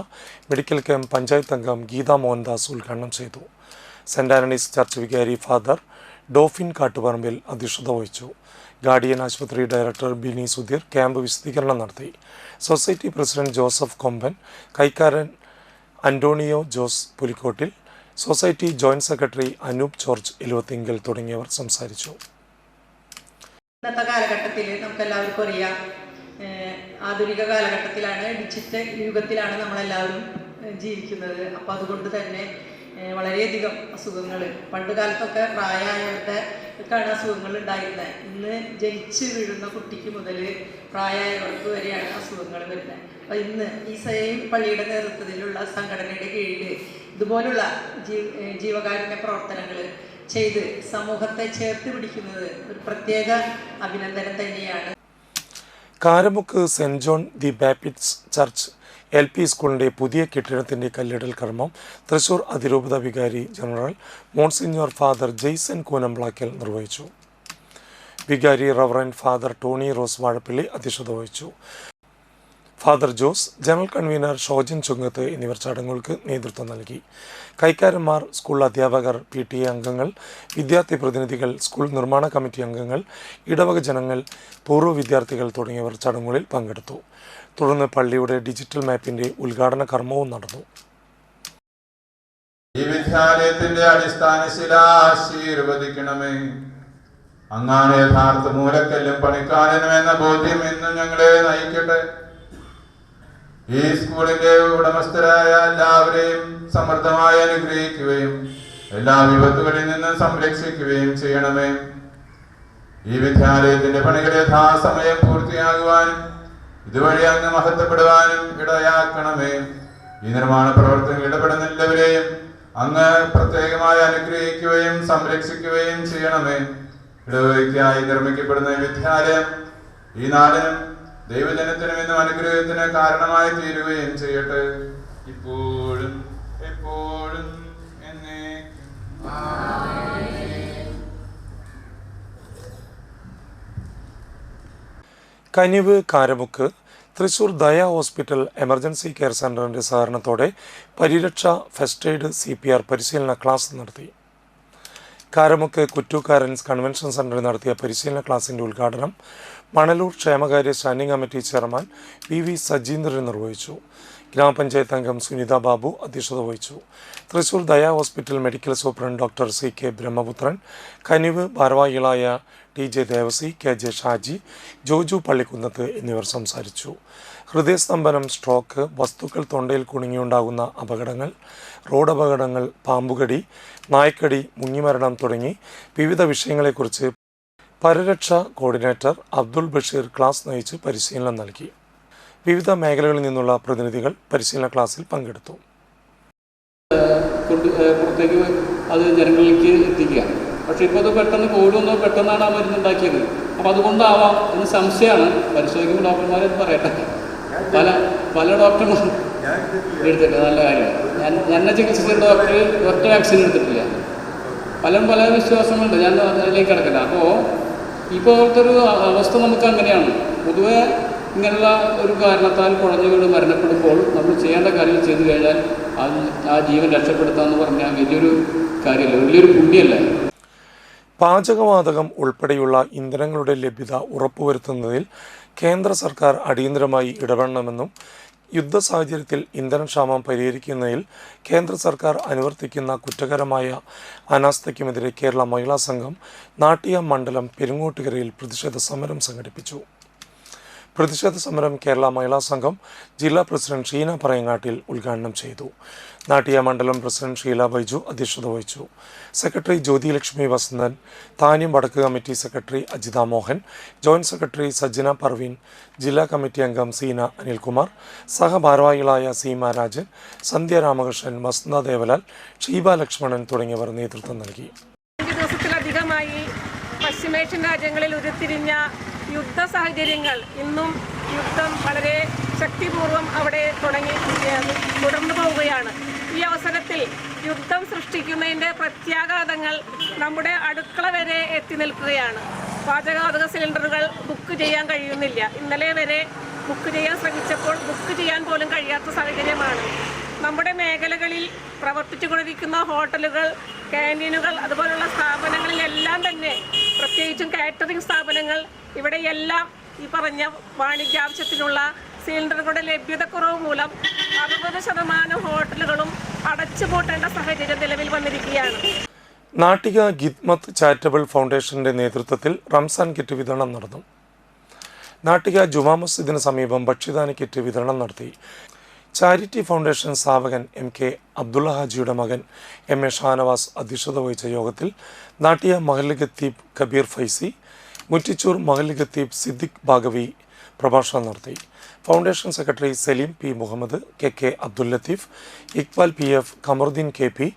മെഡിക്കൽ ക്യാമ്പ് പഞ്ചായത്ത് അംഗം ഗീത മോഹൻദാസ് ഉദ്ഘാടനം ചെയ്തു. സെന്റ് ആന്റണീസ് ചർച്ച് വികാരി ഫാദർ ഡോഫിൻ കാട്ടുപറമ്പിൽ അധ്യക്ഷത വഹിച്ചു. ഗാർഡിയൻ ആശുപത്രി ഡയറക്ടർ ബിനി സുധീർ ക്യാമ്പ് വിശദീകരണം നടത്തി. സൊസൈറ്റി പ്രസിഡന്റ് ജോസഫ് കൊമ്പൻ, കൈക്കാരൻ Antonio Jose Pulikkottil, society joint secretary Anoop George Iluvathinkal തുടങ്ങിയവർ സംസാരിച്ചു. ഇന്നത്തെ കാലഘട്ടത്തിൽ നമുക്കെല്ലാവർക്കും അറിയാം, ആധുനിക കാലഘട്ടത്തിലാണ്, ഡിജിറ്റൽ യുഗത്തിലാണ് നമ്മളെല്ലാവരും ജീവിക്കുന്നത്. അപ്പോൾ അതുകൊണ്ട് തന്നെ വളരെയധികം അസുഖങ്ങൾ, പണ്ട് കാലത്തൊക്കെ പ്രായമായവർക്കാണ് അസുഖങ്ങൾ ഉണ്ടായിരുന്നത്. ഇന്ന് ജനിച്ച് വീഴുന്ന കുട്ടിക്ക് മുതൽ പ്രായമായവർക്ക് വരെയാണ് അസുഖങ്ങൾ വരുന്നത്. അപ്പോൾ ഇന്ന് ഈ സെയിം പള്ളിയുടെ നേതൃത്വത്തിലുള്ള സംഘടനയുടെ കീഴിൽ ഇതുപോലുള്ള ജീവകാരുണ്യ പ്രവർത്തനങ്ങൾ ചെയ്ത് സമൂഹത്തെ ചേർത്ത് പിടിക്കുന്നത് ഒരു പ്രത്യേക അഭിനന്ദനം തന്നെയാണ്. Karamuck saint John the Baptist church LP സ്കൂളിൻ്റെ പുതിയ കെട്ടിടത്തിൻ്റെ കല്ലിടൽ കർമ്മം തൃശൂർ അതിരൂപത വികാരി general monsignor father Jaison Koonamplackal നിർവഹിച്ചു. വികാരി റവറൻഡ് ഫാദർ ടോണി റോസ് വാഴപ്പള്ളി അധ്യക്ഷത വഹിച്ചു. Father Jose, general convener Shojan Chungath എന്നിവർ ചടങ്ങുകൾക്ക് നേതൃത്വം നൽകി. കൈക്കാരന്മാർ, സ്കൂൾ അധ്യാപകർ, PTA അംഗങ്ങൾ, വിദ്യാർത്ഥി പ്രതിനിധികൾ, സ്കൂൾ നിർമ്മാണ കമ്മിറ്റി അംഗങ്ങൾ, ഇടവക ജനങ്ങൾ, പൂർവ്വ വിദ്യാർത്ഥികൾ തുടങ്ങിയവർ ചടങ്ങുകളിൽ പങ്കെടുത്തു. തുടർന്ന് പള്ളിയുടെ ഡിജിറ്റൽ മാപ്പിന്റെ ഉദ്ഘാടന കർമ്മവും നടന്നു. ഈ വിദ്യാലയത്തിന്റെ അടിസ്ഥാന ശില ആശീർവദിക്കണമേ. അങ്ങാണ് യഥാർത്ഥ മൂലക്കല്ലും പണിക്കാരനും എന്ന ബോധ്യം എന്നും ഞങ്ങളെ നയിക്കട്ടെ. ഈ സ്കൂളിന്റെ ഉടമസ്ഥരായ എല്ലാവരെയും സമൃദ്ധമായി അനുഗ്രഹിക്കുകയും എല്ലാ വിപത്തുകളിൽ നിന്ന് സംരക്ഷിക്കുകയും ചെയ്യണമേ. ഈ വിദ്യാലയത്തിന്റെ പണികൾ യഥാസമയം പൂർത്തിയാകുവാനും ഇതുവഴി അങ്ങ് മഹത്വപ്പെടുവാനും ഇടയാക്കണമേ. ഈ നിർമ്മാണ പ്രവർത്തനങ്ങളിൽ ഇടപെടുന്ന എല്ലാവരെയും അങ്ങ് പ്രത്യേകമായി അനുഗ്രഹിക്കുകയും സംരക്ഷിക്കുകയും ചെയ്യണമേ. ഇടവകയ്ക്കായി നിർമ്മിക്കപ്പെടുന്ന ഈ വിദ്യാലയം ഈ നാടിനും ദൈവജനത്തിനും ഇന്നും അനുഗ്രഹത്തിന് കാരണമായി തീരുകയും ചെയ്യട്ടെ. ഇപ്പോഴും എപ്പോഴും കനിവ് കാരമുക്ക് തൃശൂർ ദയ ഹോസ്പിറ്റൽ എമർജൻസി കെയർ സെൻ്ററിൻ്റെ സഹകരണത്തോടെ പരിരക്ഷ ഫസ്റ്റ് എയ്ഡ് CPR പരിശീലന ക്ലാസ് നടത്തി. കാരമുക്ക് കുറ്റൂക്കാരൻസ് കൺവെൻഷൻ സെൻ്ററിൽ നടത്തിയ പരിശീലന ക്ലാസിൻ്റെ ഉദ്ഘാടനം മണലൂർ ക്ഷേമകാര്യ standing committee chairman PV Sajeendran നിർവഹിച്ചു. ഗ്രാമപഞ്ചായത്ത് അംഗം സുനിത ബാബു അധ്യക്ഷത വഹിച്ചു. തൃശൂർ ദയ hospital medical superintendent doctor CK ബ്രഹ്മപുത്രൻ, കനിവ് ഭാരവാഹികളായ TJ ദേവസി, KJ ഷാജി, ജോജു പള്ളിക്കുന്നത്ത് എന്നിവർ സംസാരിച്ചു. ഹൃദയസ്തംഭനം, സ്ട്രോക്ക്, വസ്തുക്കൾ തൊണ്ടയിൽ കുടുങ്ങിയുണ്ടാകുന്ന അപകടങ്ങൾ, റോഡ് അപകടങ്ങൾ, പാമ്പുകടി, നായ്ക്കടി, മുങ്ങിമരണം തുടങ്ങി വിവിധ വിഷയങ്ങളെക്കുറിച്ച് പരിരക്ഷാ കോർഡിനേറ്റർ അബ്ദുൾ ബഷീർ ക്ലാസ് നയിച്ച് പരിശീലനം നൽകി. വിവിധ മേഖലകളിൽ നിന്നുള്ള പ്രതിനിധികൾ പരിശീലന ക്ലാസ്സിൽ പങ്കെടുത്തു. പുറത്തേക്ക് അത് ജനങ്ങളിലേക്ക് എത്തിക്കുക. പക്ഷേ ഇപ്പോൾ അത് പെട്ടെന്ന് കോവിഡ് പെട്ടെന്നാണ് ആ മരുന്നുണ്ടാക്കിയത്. അപ്പോൾ അതുകൊണ്ടാവാം എന്ന് സംശയമാണ്. പരിശോധിക്കുമ്പോൾ ഡോക്ടർമാരത് പറയട്ടെ. പല ഡോക്ടർമാരും എടുത്തിട്ട് നല്ല കാര്യം. എന്നെ ചികിത്സിച്ച ഡോക്ടർ ഒറ്റ വാക്സിൻ എടുത്തിട്ടില്ല. പല വിശ്വാസങ്ങളുണ്ട്. ഞാൻ അതിലേക്ക് കിടക്കില്ല. അപ്പോൾ ഇപ്പോഴത്തെ ഒരു അവസ്ഥ നമുക്ക് അങ്ങനെയാണ്. പൊതുവെ ഇങ്ങനെയുള്ള ഒരു കാരണത്താൽ കുഴഞ്ഞു വീട് മരണപ്പെടുമ്പോൾ നമ്മൾ ചെയ്യേണ്ട കാര്യങ്ങൾ ചെയ്തു കഴിഞ്ഞാൽ ആ ജീവൻ രക്ഷപ്പെടുത്താമെന്ന് പറഞ്ഞാൽ വലിയൊരു കാര്യമല്ല, വലിയൊരു പുണ്യമല്ല. പാചകവാതകം ഉൾപ്പെടെയുള്ള ഇന്ധനങ്ങളുടെ ലഭ്യത ഉറപ്പുവരുത്തുന്നതിൽ കേന്ദ്ര സർക്കാർ അടിയന്തരമായി ഇടപെടണമെന്നും യുദ്ധ സാഹചര്യത്തിൽ ഇന്ധനക്ഷാമം പരിഹരിക്കുന്നതിൽ കേന്ദ്ര സർക്കാർ അനുവർത്തിക്കുന്ന കുറ്റകരമായ അനാസ്ഥയ്ക്കുമെതിരെ കേരള മഹിളാ സംഘം നാട്ടിയ മണ്ഡലം പെരുങ്ങോട്ടുകരയിൽ പ്രതിഷേധ സമരം സംഘടിപ്പിച്ചു. പ്രതിഷേധ സമരം കേരള മഹിളാ സംഘം ജില്ലാ പ്രസിഡന്റ് ഷീന പറയങ്ങാട്ടിൽ ഉദ്ഘാടനം ചെയ്തു. നാട്ടിയ മണ്ഡലം പ്രസിഡന്റ് ഷീല ബൈജു അധ്യക്ഷത വഹിച്ചു. സെക്രട്ടറി ജ്യോതിലക്ഷ്മി വസന്തൻ, താന്യം വടക്ക് committee secretary Ajitha Mohan, joint secretary Sajjana Parveen, ജില്ലാ കമ്മിറ്റി അംഗം സീന അനിൽകുമാർ, സഹഭാരവാഹികളായ സീമ രാജൻ, സന്ധ്യ രാമകൃഷ്ണൻ, വസന്ത ദേവലാൽ, ഷീബ ലക്ഷ്മണൻ തുടങ്ങിയവർ നേതൃത്വം നൽകി. 5 ദിവസത്തിലധികമായി പശ്ചിമേഷ്യൻ രാജ്യങ്ങളിൽ ഉരുത്തിരിഞ്ഞ യുദ്ധ സാഹചര്യങ്ങൾ ഇന്നും യുദ്ധം വളരെ ശക്തിപൂർവ്വം അവിടെ തുടർന്നു പോവുകയാണ്. ഈ അവസരത്തിൽ യുദ്ധം സൃഷ്ടിക്കുന്നതിൻ്റെ പ്രത്യാഘാതങ്ങൾ നമ്മുടെ അടുക്കള വരെ എത്തി നിൽക്കുകയാണ്. പാചകവാതക സിലിണ്ടറുകൾ ബുക്ക് ചെയ്യാൻ കഴിയുന്നില്ല. ഇന്നലെ വരെ ബുക്ക് ചെയ്യാൻ ശ്രമിച്ചപ്പോൾ ബുക്ക് ചെയ്യാൻ പോലും കഴിയാത്ത സാഹചര്യമാണ്. നമ്മുടെ മേഖലകളിൽ പ്രവർത്തിച്ചുകൊണ്ടിരിക്കുന്ന ഹോട്ടലുകൾ, ക്യാൻറ്റീനുകൾ, അതുപോലുള്ള സ്ഥാപനങ്ങളിലെല്ലാം തന്നെ, പ്രത്യേകിച്ചും കാറ്ററിംഗ് സ്ഥാപനങ്ങൾ, ഇവിടെയെല്ലാം ഈ പറഞ്ഞ വാണിജ്യാവശ്യത്തിനുള്ള സിലിണ്ടറുകളുടെ ലഭ്യതക്കുറവ് മൂലം 60% ഹോട്ടലുകളും അടച്ചുപൂട്ടേണ്ട സാഹചര്യം നിലവിൽ വന്നിരിക്കുകയാണ്. നാട്ടിക ഖിദ്മത്ത് ചാരിറ്റബിൾ ഫൗണ്ടേഷന്റെ നേതൃത്വത്തിൽ റംസാൻ കിറ്റ് വിതരണം നടന്നു. നാട്ടിക ജുമാ മസ്ജിദിന് സമീപം ഭക്ഷ്യദാന കിറ്റ് വിതരണം നടത്തി. ചാരിറ്റി ഫൗണ്ടേഷൻ സ്ഥാപകൻ MK അബ്ദുള്ള ഹാജിയുടെ മകൻ MA ഷാനവാസ് അധ്യക്ഷത വഹിച്ച യോഗത്തിൽ നാട്ടിയ മഹല്ല് ഖത്തീബ് കബീർ ഫൈസി, മുറ്റിച്ചൂർ മഹല്ല് ഖത്തീബ് സിദ്ദിഖ് ബാഗവി പ്രഭാഷണം നടത്തി. Foundation secretary Saleem P Muhammad, KK Abdul Latheef, Iqbal PF, Khamarudheen KP,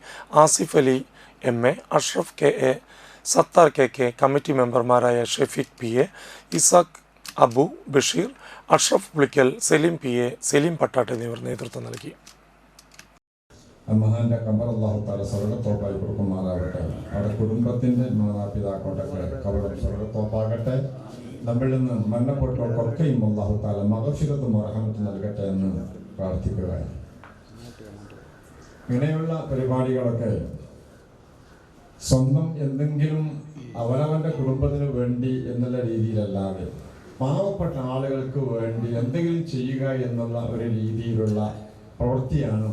Asif Ali MA, Ashraf KA, Sathar KK, committee മെമ്പർമാരായ ഷെഫീഖ് PA, ഇസാഖ് അബു, ബഷീർ, അഷ്റഫ് പുളിക്കൽ, സലീം PA, സലീം പട്ടാട്ട് എന്നിവർ നേതൃത്വം നൽകി. മഹാന്റെ ഖബർ അല്ലാഹു തആല സ്വർഗ്ഗത്തോപ്പായി കൊടുക്കുമാറാകട്ടെ. അവരുടെ കുടുംബത്തിന്റെ മാതാപിതാക്കളുടെ ഖബറും സ്വർഗ്ഗത്തോപ്പാകട്ടെ. നമ്മളിൽ നിന്ന് മരണപ്പെട്ടവർക്കൊക്കെയും അല്ലാഹു തആല മഗ്ഫിറത്തും റഹ്മത്തും നൽകട്ടെ എന്ന് പ്രാർത്ഥിക്കുകയാണ്. ഇങ്ങനെയുള്ള പരിപാടികളൊക്കെ സ്വന്തം എന്തെങ്കിലും അവനവന്റെ കുടുംബത്തിന് വേണ്ടി എന്നുള്ള രീതിയിലല്ലാതെ പാവപ്പെട്ട ആളുകൾക്ക് വേണ്ടി എന്തെങ്കിലും ചെയ്യുക എന്നുള്ള ഒരു രീതിയിലുള്ള പ്രവൃത്തിയാണ്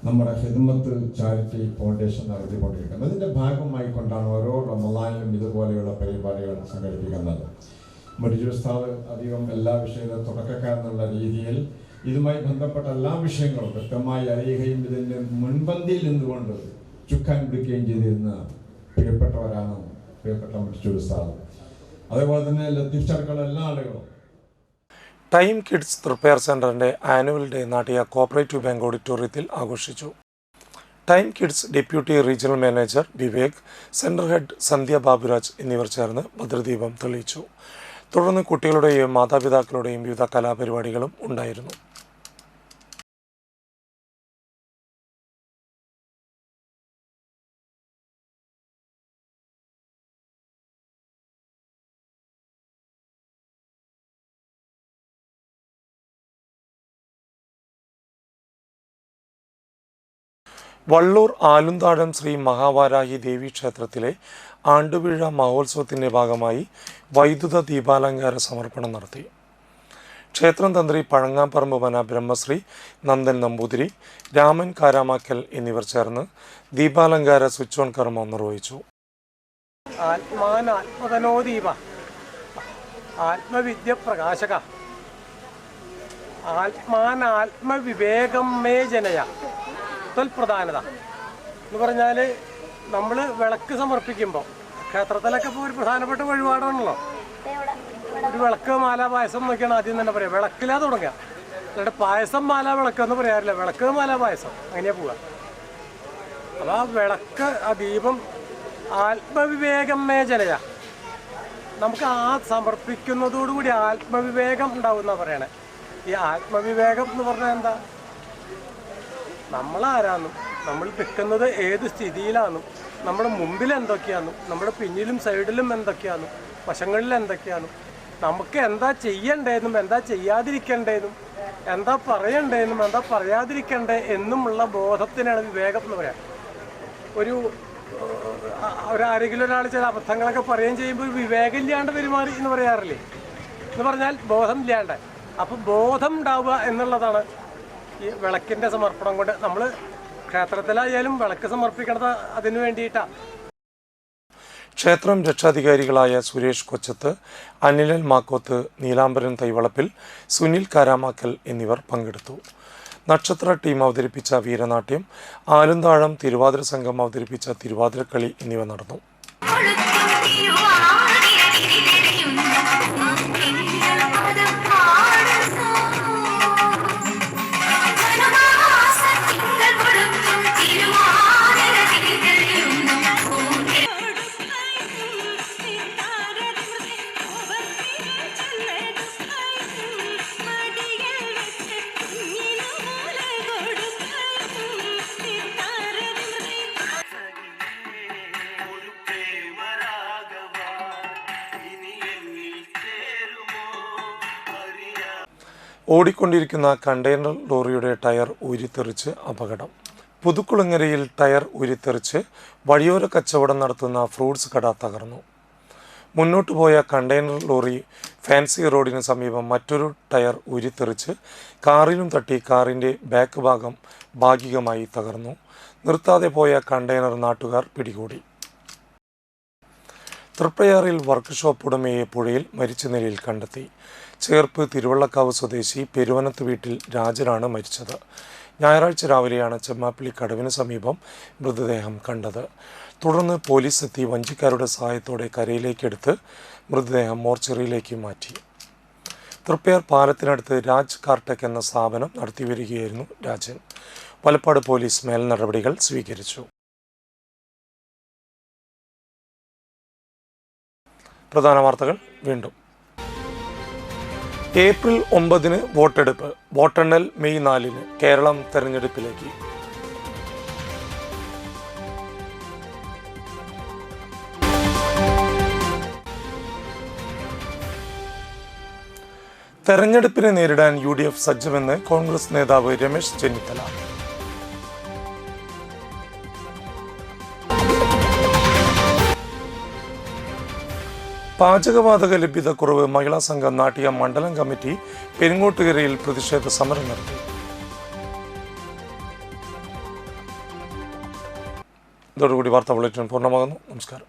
നമ്മുടെ ഖിദ്മത്ത് ചാരിറ്റി ഫൗണ്ടേഷൻ നടത്തിക്കൊണ്ടിരിക്കുന്നത്. അതിൻ്റെ ഭാഗമായി കൊണ്ടാണ് ഓരോ റമളാനിലും ഇതുപോലെയുള്ള പരിപാടികൾ സംഘടിപ്പിക്കുന്നത്. മരിജു ഉസ്താദ് അധികം എല്ലാ വിഷയങ്ങളും തുടക്കക്കാരെന്നുള്ള രീതിയിൽ ഇതുമായി ബന്ധപ്പെട്ട എല്ലാ വിഷയങ്ങളും വ്യക്തമായി അറിയുകയും ഇതിൻ്റെ മുൻപന്തിയിൽ നിന്നുകൊണ്ട് ചുക്കാൻ പിടിക്കുകയും ചെയ്തിരുന്ന പ്രിയപ്പെട്ടവരാണ് പ്രിയപ്പെട്ട മരിജു ഉസ്താദ്. അതേപോലെ തന്നെ ലത്തീഫ് ചർക്കൾ എല്ലാ ആളുകളും. ടൈം കിഡ്സ് റിപ്പയർ സെൻ്ററിൻ്റെ ആനുവൽ ഡേ നാട്ടിയ കോപ്പറേറ്റീവ് ബാങ്ക് ഓഡിറ്റോറിയത്തിൽ ആഘോഷിച്ചു. Time Kids deputy regional manager Vivek, centre head Sandhya Baburaj എന്നിവർ ചേർന്ന് ഭദ്രദീപം തെളിയിച്ചു. തുടർന്ന് കുട്ടികളുടെയും മാതാപിതാക്കളുടെയും വിവിധ കലാപരിപാടികളും ഉണ്ടായിരുന്നു. വള്ളൂർ ആലുന്താഴം ശ്രീ മഹാവാരാഹി ദേവി ക്ഷേത്രത്തിലെ ആണ്ടുവീഴ മഹോത്സവത്തിൻ്റെ ഭാഗമായി വൈദ്യുത ദീപാലങ്കാര സമർപ്പണം നടത്തി. ക്ഷേത്രം തന്ത്രി പഴങ്ങാപ്പറമ്പ് വന ബ്രഹ്മശ്രീ നന്ദൻ നമ്പൂതിരി, രാമൻ കാരാമാക്കൽ എന്നിവർ ചേർന്ന് ദീപാലങ്കാര സ്വിച്ച് ഓൺ കർമ്മം നിർവഹിച്ചു. ആത്മാനാത്മതനോദീപ ആത്മവിദ്യ പ്രകാശക ആത്മാനാത്മവിവേകം മേ ജനയ ത്വൽപ്രധാനത എന്ന് പറഞ്ഞാൽ നമ്മൾ വിളക്ക് സമർപ്പിക്കുമ്പോൾ ക്ഷേത്രത്തിലൊക്കെ ഇപ്പോൾ ഒരു പ്രധാനപ്പെട്ട വഴിപാടാണല്ലോ. ഒരു വിളക്ക് മാല പായസം എന്നൊക്കെയാണ് ആദ്യം തന്നെ പറയുക. വിളക്കിലാ തുടങ്ങുക, എന്നിട്ട് പായസം മാല വിളക്ക് എന്ന് പറയാറില്ല, വിളക്ക് മാല പായസം അങ്ങനെയാണ് പോവുക. അപ്പോൾ ആ വിളക്ക്, ആ ദീപം ആത്മവിവേകം മേ ജനയ, നമുക്ക് ആ സമർപ്പിക്കുന്നതോടുകൂടി ആത്മവിവേകം ഉണ്ടാവുന്ന പറയണേ. ഈ ആത്മവിവേകം എന്ന് പറഞ്ഞാൽ എന്താ? നമ്മളാരാന്നും, നമ്മൾ നിൽക്കുന്നത് ഏത് സ്ഥിതിയിലാണെന്നും, നമ്മുടെ മുമ്പിൽ എന്തൊക്കെയാണെന്നും, നമ്മുടെ പിന്നിലും സൈഡിലും എന്തൊക്കെയാണെന്നും, വശങ്ങളിൽ എന്തൊക്കെയാണെന്നും, നമുക്ക് എന്താ ചെയ്യണ്ടേന്നും എന്താ ചെയ്യാതിരിക്കേണ്ടതെന്നും, എന്താ പറയണ്ടേന്നും എന്താ പറയാതിരിക്കേണ്ടേ എന്നുമുള്ള ബോധത്തിനാണ് വിവേകം എന്ന് പറയാം. ആരെങ്കിലും ഒരാൾ ചില അബദ്ധങ്ങളൊക്കെ പറയുകയും ചെയ്യുമ്പോൾ വിവേകം ഇല്ലാണ്ട് പെരുമാറി എന്ന് പറയാറില്ലേ? എന്ന് പറഞ്ഞാൽ ബോധം ഇല്ലാണ്ട്. അപ്പം ബോധം ഉണ്ടാവുക എന്നുള്ളതാണ് ഈ വിളക്കിൻ്റെ സമർപ്പണം കൊണ്ട്. നമ്മൾ ക്ഷേത്രത്തിലായാലും വിളക്ക് സമർപ്പിക്കണത് അതിനു വേണ്ടിയിട്ടാണ്. ക്ഷേത്രം രക്ഷാധികാരികളായ സുരേഷ് കൊച്ചത്ത്, അനിലൻ മാക്കോത്ത്, നീലാംബരൻ തൈവളപ്പിൽ, സുനിൽ കാരാമാക്കൽ എന്നിവർ പങ്കെടുത്തു. നക്ഷത്ര ടീം അവതരിപ്പിച്ച വീരനാട്യം, ആലുന്താഴം തിരുവാതിര സംഘം അവതരിപ്പിച്ച തിരുവാതിരക്കളി എന്നിവ നടന്നു. ഓടിക്കൊണ്ടിരിക്കുന്ന കണ്ടെയ്നർ ലോറിയുടെ ടയർ ഊരിത്തെറിച്ച് അപകടം. പുതുക്കുളങ്ങരയിൽ ടയർ ഊരിത്തെറിച്ച് വഴിയോര കച്ചവടം നടത്തുന്ന ഫ്രൂട്ട്സ് കട തകർന്നു. മുന്നോട്ട് പോയ കണ്ടെയ്നർ ലോറി ഫാൻസി റോഡിന് സമീപം മറ്റൊരു ടയർ ഊരിത്തെറിച്ച് കാറിലും തട്ടി കാറിൻ്റെ ബാക്ക് ഭാഗം ഭാഗികമായി തകർന്നു. നിർത്താതെ പോയ കണ്ടെയ്നർ നാട്ടുകാർ പിടികൂടി. തൃപ്രയാറിൽ വർക്ക്ഷോപ്പ് ഉടമയെ പുഴയിൽ മരിച്ച നിലയിൽ കണ്ടെത്തി. ചേർപ്പ് തിരുവള്ളക്കാവ് സ്വദേശി പെരുവനത്ത് വീട്ടിൽ രാജനാണ് മരിച്ചത്. ഞായറാഴ്ച രാവിലെയാണ് ചെമ്മാപ്പിളി കടവിന് സമീപം മൃതദേഹം കണ്ടത്. തുടർന്ന് പോലീസ് എത്തി വഞ്ചിക്കാരുടെ സഹായത്തോടെ കരയിലേക്കെടുത്ത് മൃതദേഹം മോർച്ചറിയിലേക്ക് മാറ്റി. തൃപ്പയാർ പാലത്തിനടുത്ത് രാജ് കാർടെക് എന്ന സ്ഥാപനം നടത്തിവരികയായിരുന്നു രാജൻ. വലപ്പാട് പോലീസ് മേൽ നടപടികൾ സ്വീകരിച്ചു. പ്രധാന വാർത്തകൾ വീണ്ടും. ഏപ്രിൽ 9 വോട്ടെടുപ്പ്. വോട്ടെണ്ണൽ മെയ് 4. കേരളം തെരഞ്ഞെടുപ്പിലേക്ക്. തെരഞ്ഞെടുപ്പിനെ നേരിടാൻ UDF സജ്ജമെന്ന് കോൺഗ്രസ് നേതാവ് രമേശ് ചെന്നിത്തല. പാചകവാതക ലഭ്യതക്കുറവ് മഹിളാ സംഘം നാട്ടിക മണ്ഡലം കമ്മിറ്റി പെരിങ്ങോട്ടുകരയിൽ പ്രതിഷേധ സമരം നടത്തി. ഇതോടുകൂടി വാർത്താ ബുള്ളറ്റിൻ പൂർണ്ണമാകുന്നു. നമസ്കാരം.